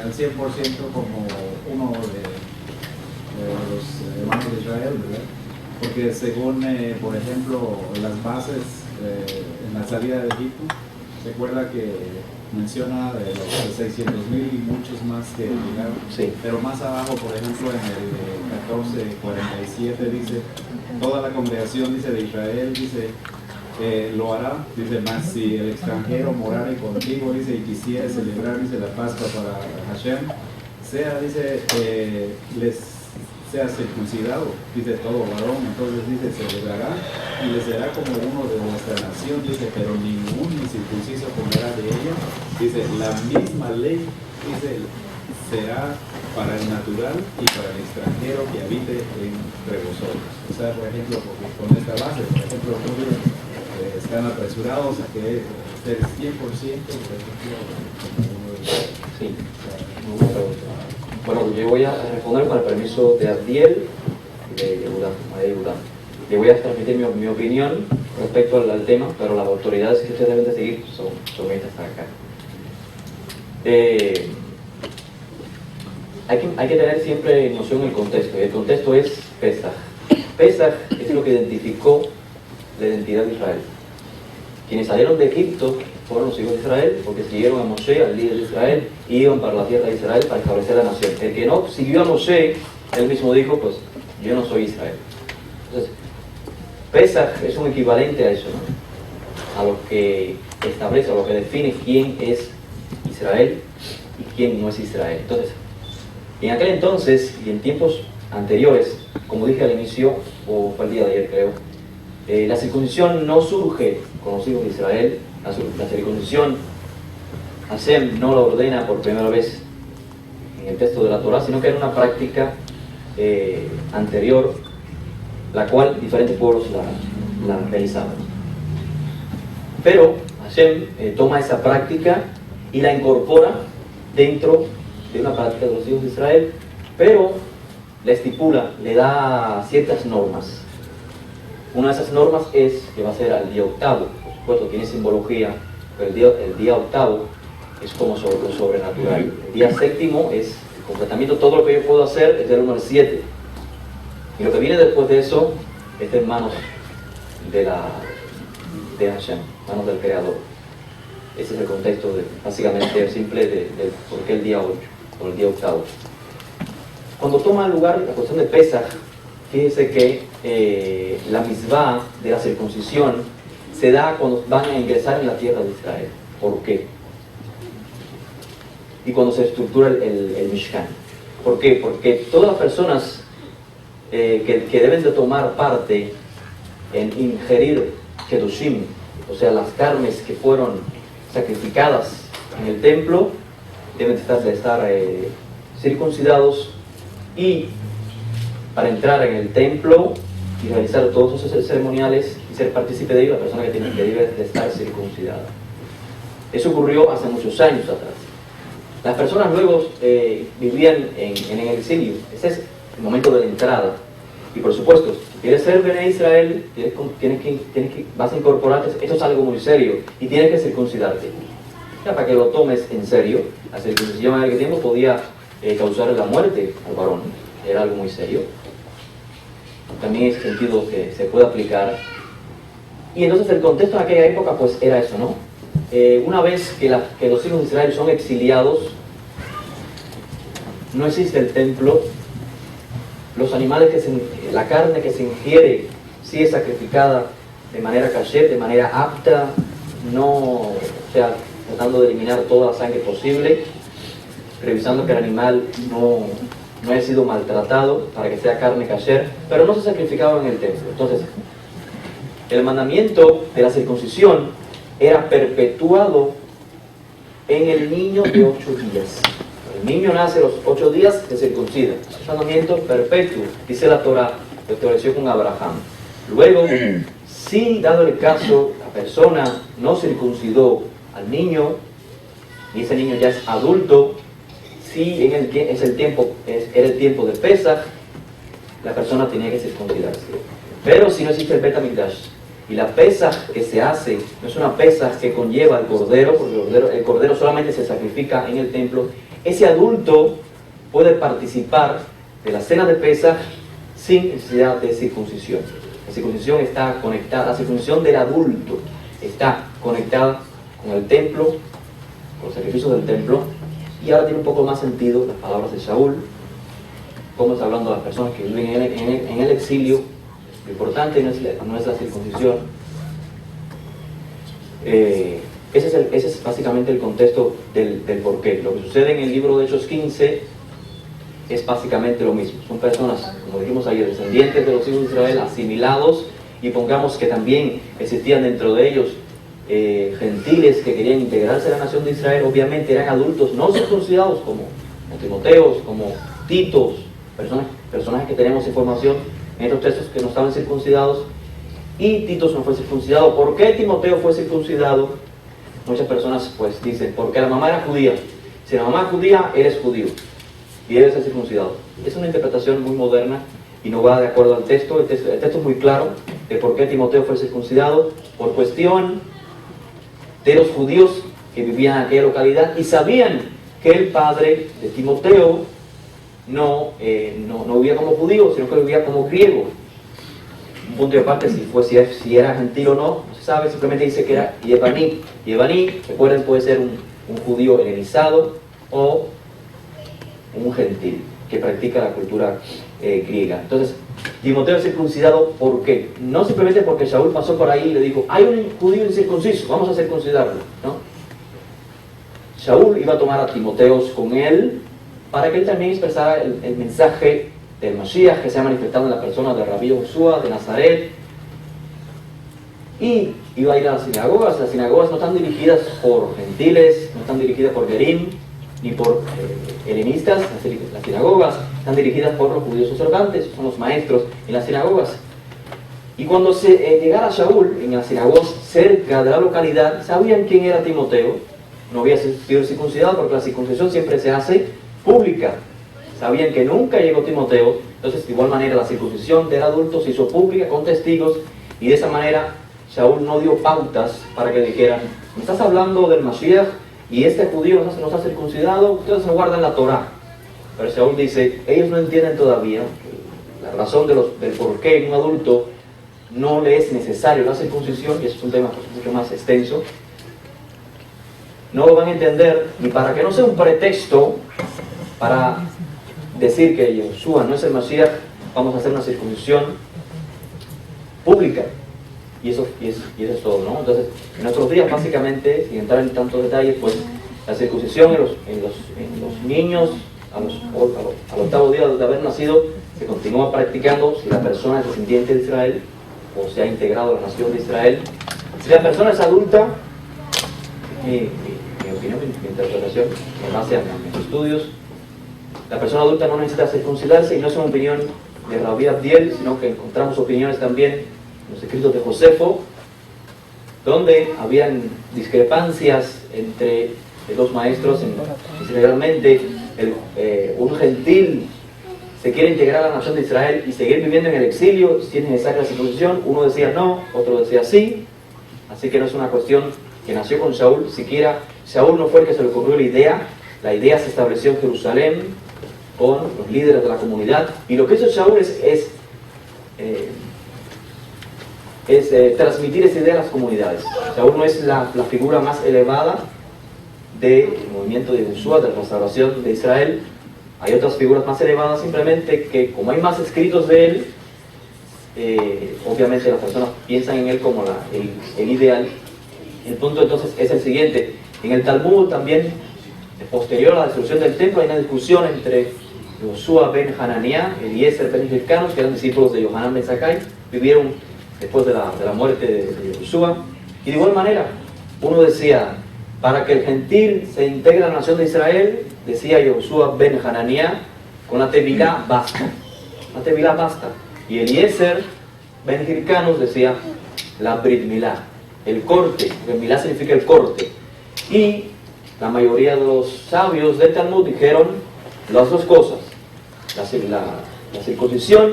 al 100% como uno de los hermanos de Israel, ¿verdad? Porque según, por ejemplo, las bases en la salida de Egipto, se acuerda que menciona de los 600,000 y muchos más que llegaron. Sí. Pero más abajo, por ejemplo, en el 14:47 dice, toda la congregación, dice, de Israel, dice, lo hará, dice, más si el extranjero morare contigo, dice, y quisiera celebrar, dice, la Pascua para Hashem, dice, sea circuncidado, dice, todo varón, entonces dice, celebrará y le será como uno de nuestra nación, dice, pero ningún incircunciso comerá de ella, dice, la misma ley, dice, será para el natural y para el extranjero que habite entre vosotros. O sea, por ejemplo, porque con esta base, por ejemplo, muchos están apresurados a que esté 100%, por ejemplo, Sí. Bueno, yo voy a responder con el permiso de Abdiel y de Yehuda. Le voy a transmitir mi opinión respecto al tema, pero las autoridades que ustedes deben de seguir son estas acá. Hay que tener siempre noción del contexto, y el contexto es Pesaj. Pesaj es lo que identificó la identidad de Israel. Quienes salieron de Egipto fueron los hijos de Israel, porque siguieron a Moshe, al líder de Israel, y iban para la tierra de Israel para establecer la nación. El que no siguió a Moshe, él mismo dijo, pues yo no soy Israel. Entonces, Pesaj es un equivalente a eso, ¿no? A lo que establece, a lo que define quién es Israel y quién no es Israel. Entonces, en aquel entonces y en tiempos anteriores, como dije al inicio, o fue el día de ayer creo, la circuncisión no surge con los hijos de Israel. La circuncisión, Hashem no la ordena por primera vez en el texto de la Torah, sino que era una práctica anterior, la cual diferentes pueblos la realizaban. Pero Hashem toma esa práctica y la incorpora dentro de una práctica de los hijos de Israel, pero la estipula, le da ciertas normas. Una de esas normas es que va a ser al día octavo. Por supuesto, tiene simbología, pero el día octavo es como lo sobrenatural. El día séptimo es el completamiento, todo lo que yo puedo hacer es del 1 al 7. Y lo que viene después de eso está en manos de Hashem, manos del Creador. Ese es el contexto, básicamente simple, de por qué el día 8 o el día octavo. Cuando toma lugar la cuestión de Pesaj, fíjese que la misbah de la circuncisión se da cuando van a ingresar en la tierra de Israel. ¿Por qué? Y cuando se estructura el Mishkan. ¿Por qué? Porque todas las personas que deben de tomar parte en ingerir kedushim, o sea, las carnes que fueron sacrificadas en el templo, deben de estar circuncidados, y para entrar en el templo y realizar todos esos ceremoniales y ser partícipe de ello, la persona que debe de estar circuncidada. Eso ocurrió hace muchos años atrás. Las personas luego vivían en el exilio. Ese es el momento de la entrada. Y por supuesto, si quieres ser Bene Israel, vas a incorporarte. Esto es algo muy serio y tienes que circuncidarte. Ya, para que lo tomes en serio, la circuncisión en aquel tiempo podía causar la muerte al varón. Era algo muy serio. También es sentido que se puede aplicar. Y entonces el contexto en aquella época pues era eso, ¿no? Una vez que los hijos de Israel son exiliados, no existe el templo. Los animales la carne que se ingiere sí es sacrificada de manera kasher, de manera apta, o sea, tratando de eliminar toda la sangre posible, revisando que el animal no haya sido maltratado para que sea carne kasher, pero no se sacrificaba en el templo. Entonces, el mandamiento de la circuncisión era perpetuado en el niño de 8 días. El niño nace a los 8 días, se circuncida. Es un mandamiento perpetuo, dice la Torah, lo estableció con Abraham. Luego, si dado el caso, la persona no circuncidó al niño, y ese niño ya es adulto, si era el tiempo de Pesaj, la persona tenía que circuncidarse. Pero si no existe el Bet HaMikdash, y la Pesaj que se hace no es una Pesaj que conlleva al cordero, porque el cordero solamente se sacrifica en el templo, ese adulto puede participar de la cena de Pesaj sin necesidad de circuncisión. La circuncisión está conectada, la circuncisión del adulto está conectada con el templo, con los sacrificios del templo. Y ahora tiene un poco más sentido las palabras de Shaul, como está hablando de las personas que viven en el exilio. Lo importante no es la circuncisión. Ese es básicamente el contexto del porqué. Lo que sucede en el libro de Hechos 15 es básicamente lo mismo. Son personas, como dijimos ayer, descendientes de los hijos de Israel, asimilados, y pongamos que también existían dentro de ellos gentiles que querían integrarse a la nación de Israel. Obviamente eran adultos no circuncidados como Timoteos, como Titos, personajes que tenemos información en estos textos que no estaban circuncidados, y Titos no fue circuncidado. ¿Por qué Timoteo fue circuncidado? Muchas personas pues dicen, porque la mamá era judía. Si la mamá es judía, eres judío y debe ser circuncidado. Es una interpretación muy moderna y no va de acuerdo al texto. El texto es muy claro de por qué Timoteo fue circuncidado, por cuestión de los judíos que vivían en aquella localidad y sabían que el padre de Timoteo no vivía como judío, sino que vivía como griego. Un punto de aparte, si era gentil o no se sabe, simplemente dice que era Yevaní. Yevaní, recuerden, puede ser un judío helenizado o un gentil que practica la cultura griega. Entonces, Timoteo es circuncidado, ¿por qué? No simplemente porque Saúl pasó por ahí y le dijo, hay un judío incircunciso, vamos a circuncidarlo, ¿no? Saúl iba a tomar a Timoteo con él para que él también expresara el mensaje del Mashiach que se ha manifestado en la persona de Rabí Josué de Nazaret. Y iba a ir a las sinagogas no están dirigidas por gentiles, no están dirigidas por Gerim, ni por helenistas. Las sinagogas están dirigidas por los judíos observantes, son los maestros en las sinagogas. Y cuando llegara Saúl en las sinagogas cerca de la localidad, sabían quién era Timoteo. No había sido circuncidado porque la circuncisión siempre se hace pública. Sabían que nunca llegó Timoteo, entonces de igual manera la circuncisión del adulto se hizo pública con testigos, y de esa manera Saúl no dio pautas para que dijeran, me estás hablando del Mashiach y este judío no está circuncidado, ustedes no guardan la Torah. Pero Saúl dice, ellos no entienden todavía la razón del por qué en un adulto no le es necesario la circuncisión, y eso es un tema mucho más extenso. No lo van a entender, y para que no sea un pretexto para decir que Yeshua no es el Mashiach, vamos a hacer una circuncisión pública. Y eso es todo, ¿no? Entonces, en nuestros días, básicamente, sin entrar en tantos detalles, pues la circuncisión en los niños al octavo día de haber nacido se continúa practicando si la persona es descendiente de Israel o se ha integrado a la nación de Israel. Si la persona es adulta, mi opinión, mi interpretación, en base a mis estudios, la persona adulta no necesita circuncidarse, y no es una opinión de Rabbi Abdiel, sino que encontramos opiniones también en los escritos de Josefo, donde habían discrepancias entre los maestros. Generalmente un gentil se quiere integrar a la nación de Israel y seguir viviendo en el exilio, si es necesaria la circuncisión. Uno decía no, otro decía sí. Así que no es una cuestión que nació con Saúl. Siquiera Saúl no fue el que se le ocurrió la idea se estableció en Jerusalén con los líderes de la comunidad, y lo que hizo Saúl es transmitir esa idea a las comunidades. Saúl no es la figura más elevada del movimiento de Josué, de la restauración de Israel. Hay otras figuras más elevadas, simplemente que como hay más escritos de él, obviamente las personas piensan en él como el ideal. El punto entonces es el siguiente: en el Talmud también, posterior a la destrucción del templo, hay una discusión entre Josué ben Hananiah, Eliezer ben Hilcanos, que eran discípulos de Yohanan ben Zakkai, vivieron después de la muerte de Josué. Y de igual manera, uno decía, para que el gentil se integre a la nación de Israel, decía Josué ben Hananiah, con la tevilá basta. La tevilá basta. Y Eliezer ben Hilcanos decía, la brit milá, el corte, porque milá significa el corte. Y la mayoría de los sabios del Talmud dijeron las dos cosas, la circuncisión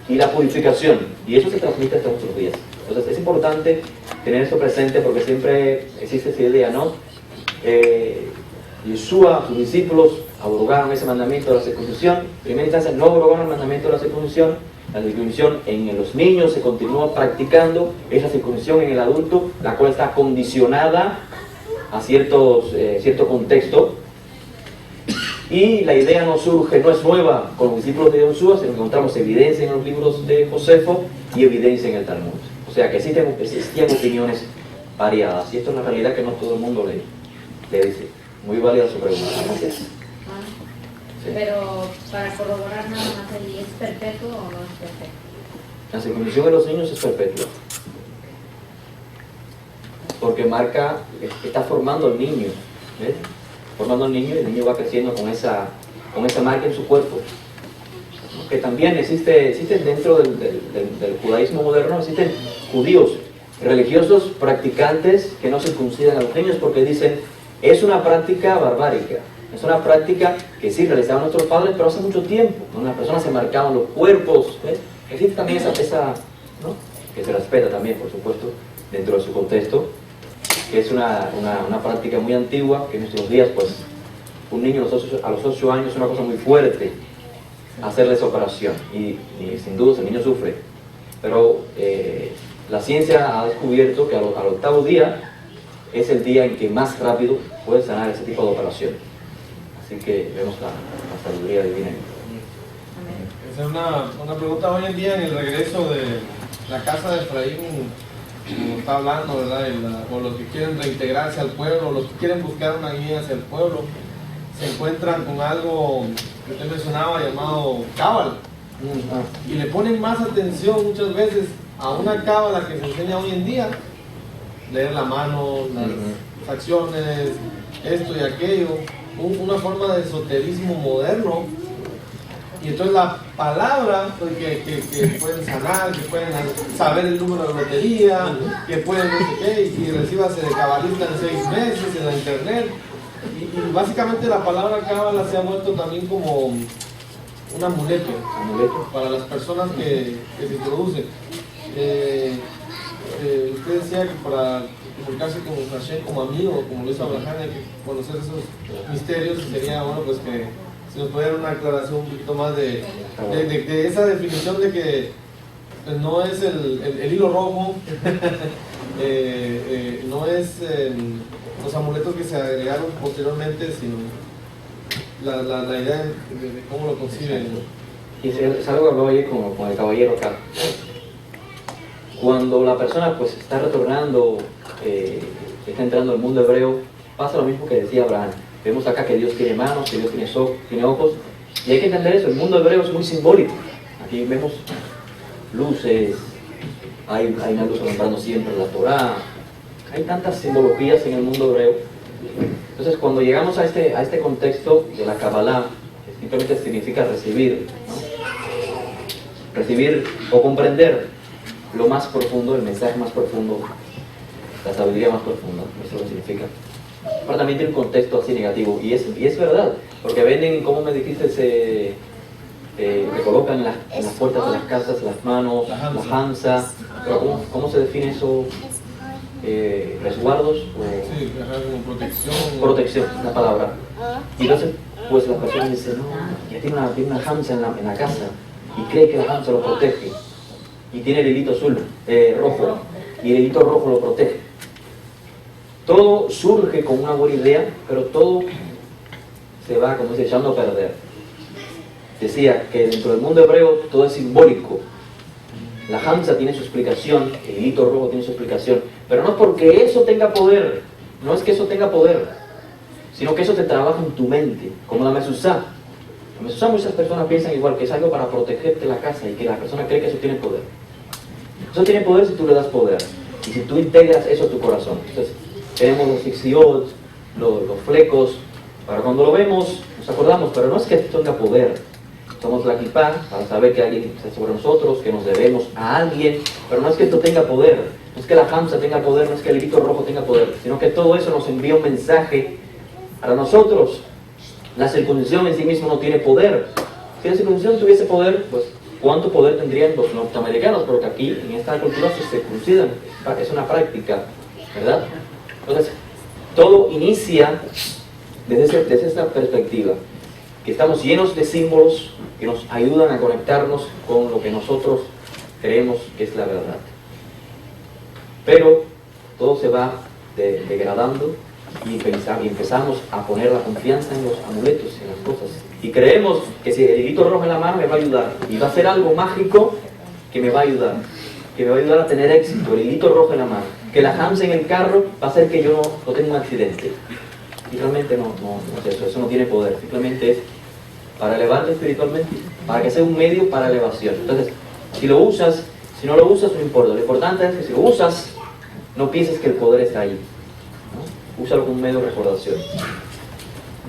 y la purificación, y eso se transmite hasta nuestros días. Entonces es importante tener esto presente, porque siempre existe esa idea, ¿no? Yeshua, sus discípulos abrogaron ese mandamiento de la circuncisión. En primera instancia no abrogaron el mandamiento de la circuncisión. La circuncisión en los niños se continúa practicando, es la circuncisión en el adulto, la cual está condicionada a cierto contexto. Y la idea no es nueva con los discípulos de Josué, sino que encontramos evidencia en los libros de Josefo y evidencia en el Talmud. O sea que existían opiniones variadas, y esto es la realidad que no todo el mundo le dice. Muy válida su pregunta. Gracias. Sí. Pero para corroborar nada más, ¿es perpetuo o no es perpetuo? La circuncisión de los niños es perpetua, porque está formando al niño, ¿ves? Formando al niño, y el niño va creciendo con esa marca en su cuerpo. Que también existen dentro del judaísmo moderno, existen judíos religiosos practicantes que no circuncidan a los niños porque dicen, es una práctica barbárica, es una práctica que sí realizaban nuestros padres, pero hace mucho tiempo, ¿no? Las personas se marcaban los cuerpos, ¿ves? Existe también esa ¿no? Que se respeta también, por supuesto, dentro de su contexto, que es una práctica muy antigua, que en nuestros días, pues, un niño a los 8 años es una cosa muy fuerte, hacerle esa operación, y sin duda el niño sufre. Pero la ciencia ha descubierto que al octavo día es el día en que más rápido puede sanar ese tipo de operación. Así que vemos la sabiduría divina. Amén. Esa es una pregunta hoy en día en el regreso de la casa de Efraín, como está hablando, ¿verdad? O los que quieren reintegrarse al pueblo, los que quieren buscar una guía hacia el pueblo, se encuentran con algo que usted mencionaba llamado cábala. Y le ponen más atención muchas veces a una cábala que se enseña hoy en día, leer la mano, las acciones, esto y aquello, una forma de esoterismo moderno. Y entonces la palabra, pues, que pueden sanar, que pueden saber el número de lotería, que pueden no sé qué, y recíbase de cabalista en 6 meses en la internet. Y básicamente la palabra cábala se ha vuelto también como un amuleto para las personas que se introducen. Usted decía que para comunicarse con Hashem como amigo, como lo hizo Abraham, hay que conocer esos misterios, y sería bueno pues que si nos puede dar una aclaración un poquito más de esa definición de que pues, no es el hilo rojo, no es los amuletos que se agregaron posteriormente, sino la idea de cómo lo conciben. Y es algo que habló ayer con el caballero acá. Cuando la persona pues está retornando, está entrando al mundo hebreo, pasa lo mismo que decía Abraham. Vemos acá que Dios tiene manos, que Dios tiene ojos, y hay que entender eso. El mundo hebreo es muy simbólico. Aquí vemos luces, hay una luz alumbrando siempre la Torá, hay tantas simbologías en el mundo hebreo. Entonces cuando llegamos a este contexto de la Kabbalah, que simplemente significa recibir, ¿no? Recibir o comprender lo más profundo, el mensaje más profundo, la sabiduría más profunda, eso es lo que significa. Pero también tiene un contexto así negativo, y es verdad, porque venden, como me dijiste, se colocan en las puertas de las casas las manos, la hamza, pero ¿cómo se define eso? ¿Resguardos? Sí, como protección. Protección, la palabra. Y entonces, pues la persona dice, no, ya tiene una hamza en la casa, y cree que la hamza lo protege, y tiene el hilito azul, rojo, y el hilito rojo lo protege. Todo surge con una buena idea, pero todo se va, como dice, echando a perder. Decía que dentro del mundo hebreo todo es simbólico. La hamza tiene su explicación, el hilito rojo tiene su explicación, pero no porque eso tenga poder, no es que eso tenga poder, sino que eso te trabaja en tu mente, como la mezuzá. La mezuzá, muchas personas piensan igual, que es algo para protegerte la casa, y que la persona cree que eso tiene poder. Eso tiene poder si tú le das poder, y si tú integras eso a tu corazón. Entonces, tenemos los ixiot, los flecos, para cuando lo vemos nos acordamos, pero no es que tenga poder. Somos la kipá para saber que alguien está sobre nosotros, que nos debemos a alguien, pero no es que esto tenga poder, no es que la hamza tenga poder, no es que el hilito rojo tenga poder, sino que todo eso nos envía un mensaje para nosotros. La circuncisión en sí mismo no tiene poder. Si la circuncisión tuviese poder, pues ¿cuánto poder tendrían los norteamericanos? Porque aquí en esta cultura se circuncidan, es una práctica, ¿verdad? Entonces, todo inicia desde esta perspectiva, que estamos llenos de símbolos que nos ayudan a conectarnos con lo que nosotros creemos que es la verdad. Pero todo se va degradando y empezamos a poner la confianza en los amuletos, en las cosas. Y creemos que si el hilito rojo en la mano me va a ayudar, y va a ser algo mágico que me va a ayudar a tener éxito, el hilito rojo en la mano. Que la hamza en el carro va a hacer que yo no tenga un accidente. Y realmente no es eso no tiene poder, simplemente es para elevarte espiritualmente, para que sea un medio para elevación. Entonces, si lo usas, si no lo usas, no importa. Lo importante es que si lo usas, no pienses que el poder está ahí, ¿no? Úsalo como un medio de recordación.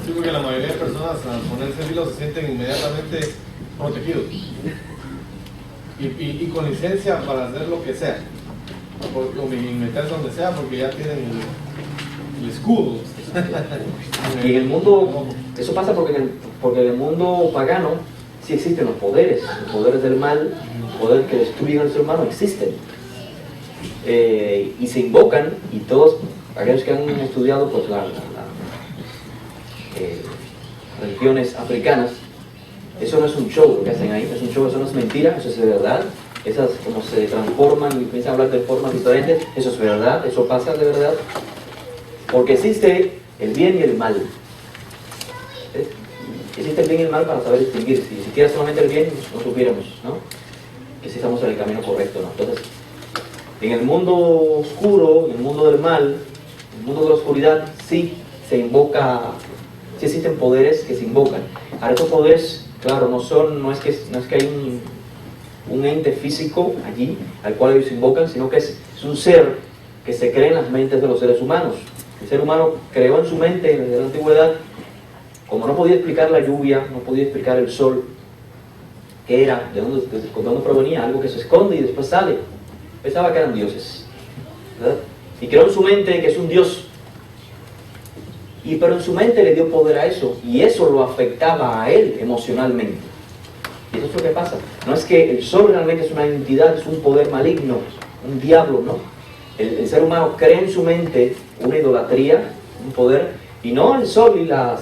Sí, porque la mayoría de personas al ponerse el hilo se sienten inmediatamente protegidos y con licencia para hacer lo que sea, o meterse donde sea, porque ya tienen el escudo. Y en el mundo, eso pasa porque en el mundo pagano sí existen los poderes del mal, poder que destruyen al ser humano existen, y se invocan, y todos aquellos que han estudiado pues las religiones africanas, eso no es un show lo que hacen ahí, no es un show, eso no es mentira, eso es de verdad. Esas como se transforman y comienzan a hablar de formas diferentes, eso es verdad, eso pasa de verdad, porque existe el bien y el mal. existe el bien y el mal para saber distinguir. Si existiera solamente el bien, no supiéramos, ¿no?, que si estamos en el camino correcto, ¿no? Entonces, en el mundo oscuro, en el mundo del mal, en el mundo de la oscuridad, sí se invoca, sí existen poderes que se invocan. Ahora, estos poderes, claro, no es que hay un ente físico allí al cual ellos invocan, sino que es un ser que se crea en las mentes de los seres humanos. El ser humano creó en su mente desde la antigüedad, como no podía explicar la lluvia, no podía explicar el sol, qué era, de dónde provenía, algo que se esconde y después sale. Pensaba que eran dioses, ¿verdad? Y creó en su mente que es un dios. Pero en su mente le dio poder a eso, y eso lo afectaba a él emocionalmente. Y eso es lo que pasa. No es que el sol realmente es una entidad, es un poder maligno, un diablo, ¿no? El ser humano crea en su mente una idolatría, un poder, y no el sol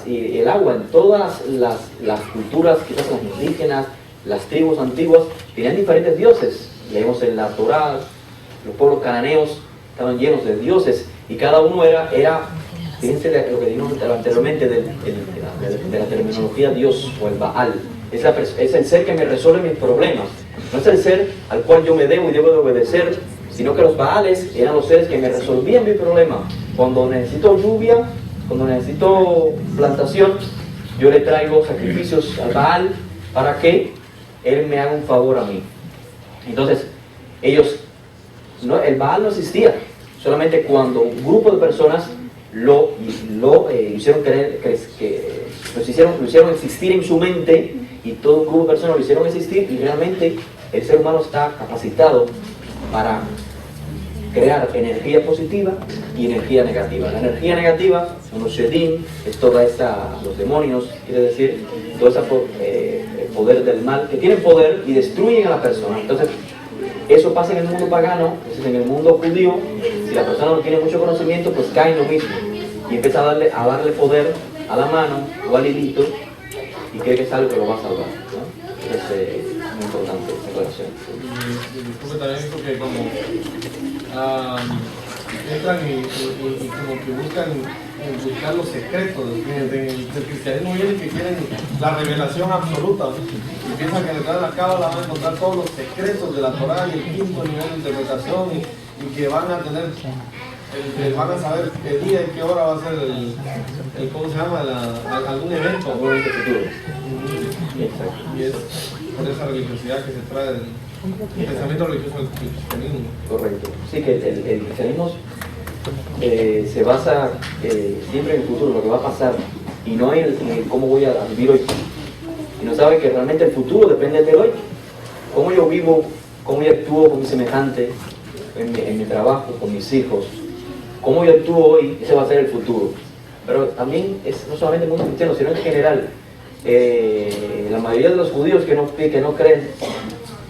y el agua. En todas las culturas, quizás las indígenas, las tribus antiguas, tenían diferentes dioses. Leemos en la Torá, los pueblos cananeos estaban llenos de dioses, y cada uno era fíjense lo que dijimos anteriormente de la terminología Dios o el Baal. Es el ser que me resuelve mis problemas. No es el ser al cual yo me debo y debo de obedecer, sino que los Baales eran los seres que me resolvían mi problema. Cuando necesito lluvia, cuando necesito plantación, yo le traigo sacrificios al Baal para que él me haga un favor a mí. Entonces, el Baal no existía, solamente cuando un grupo de personas lo hicieron lo hicieron existir en su mente, y todo un grupo de personas lo hicieron existir, y realmente el ser humano está capacitado para crear energía positiva y energía negativa. La energía negativa son los Shedim, es los demonios, quiere decir, todo ese poder del mal, que tienen poder y destruyen a la persona. Entonces, eso pasa en el mundo pagano. Entonces, en el mundo judío, si la persona no tiene mucho conocimiento, pues cae en lo mismo y empieza a darle poder a la mano o al hilito, y cree que es algo que lo va a salvar, ¿no? Es muy importante esa aclaración. Y disculpe también, porque como entran y como que buscar los secretos del cristianismo, viene que quieren la revelación absoluta, ¿no? Y piensan que detrás de la cábala van a encontrar todos los secretos de la Torá y el quinto nivel de interpretación, y que van a tener van a saber qué día y qué hora va a ser ¿cómo se llama? Algún evento. Algún evento futuro. Y es por esa religiosidad que se trae del pensamiento religioso del cristianismo. Correcto. Sí, que el cristianismo se basa siempre en el futuro, lo que va a pasar, y no en cómo voy a vivir hoy. Y no sabe que realmente el futuro depende de hoy. Cómo yo vivo, cómo yo actúo con mi semejante, en mi trabajo, con mis hijos. Cómo yo actúo hoy, ese va a ser el futuro. Pero también es no solamente el mundo cristiano, sino en general. La mayoría de los judíos que no creen,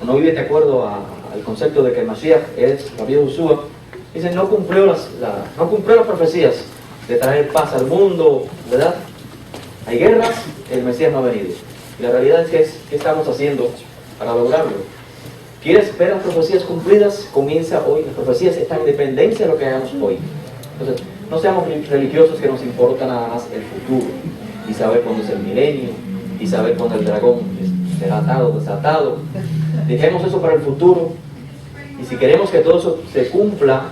o no viven de acuerdo al concepto de que el Mashiach es Rabbi Yoshua, dicen no cumplió las profecías de traer paz al mundo, ¿verdad? Hay guerras, el Mesías no ha venido. Y la realidad es que ¿qué estamos haciendo para lograrlo? ¿Quieres ver las profecías cumplidas? Comienza hoy. Las profecías están en dependencia de lo que hagamos hoy. Entonces, no seamos religiosos que nos importa nada más el futuro, y saber cuándo es el milenio, y saber cuándo el dragón será atado o desatado. Dejemos eso para el futuro, y si queremos que todo eso se cumpla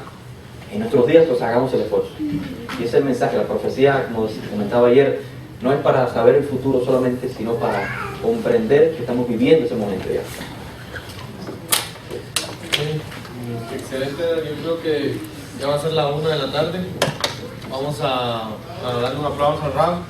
en nuestros días, pues hagamos el esfuerzo. Y ese es el mensaje. La profecía, como comentaba ayer, no es para saber el futuro solamente, sino para comprender que estamos viviendo ese momento ya. Excelente. Yo creo que ya va a ser la 1 de la tarde. Vamos a darle un aplauso al Ram.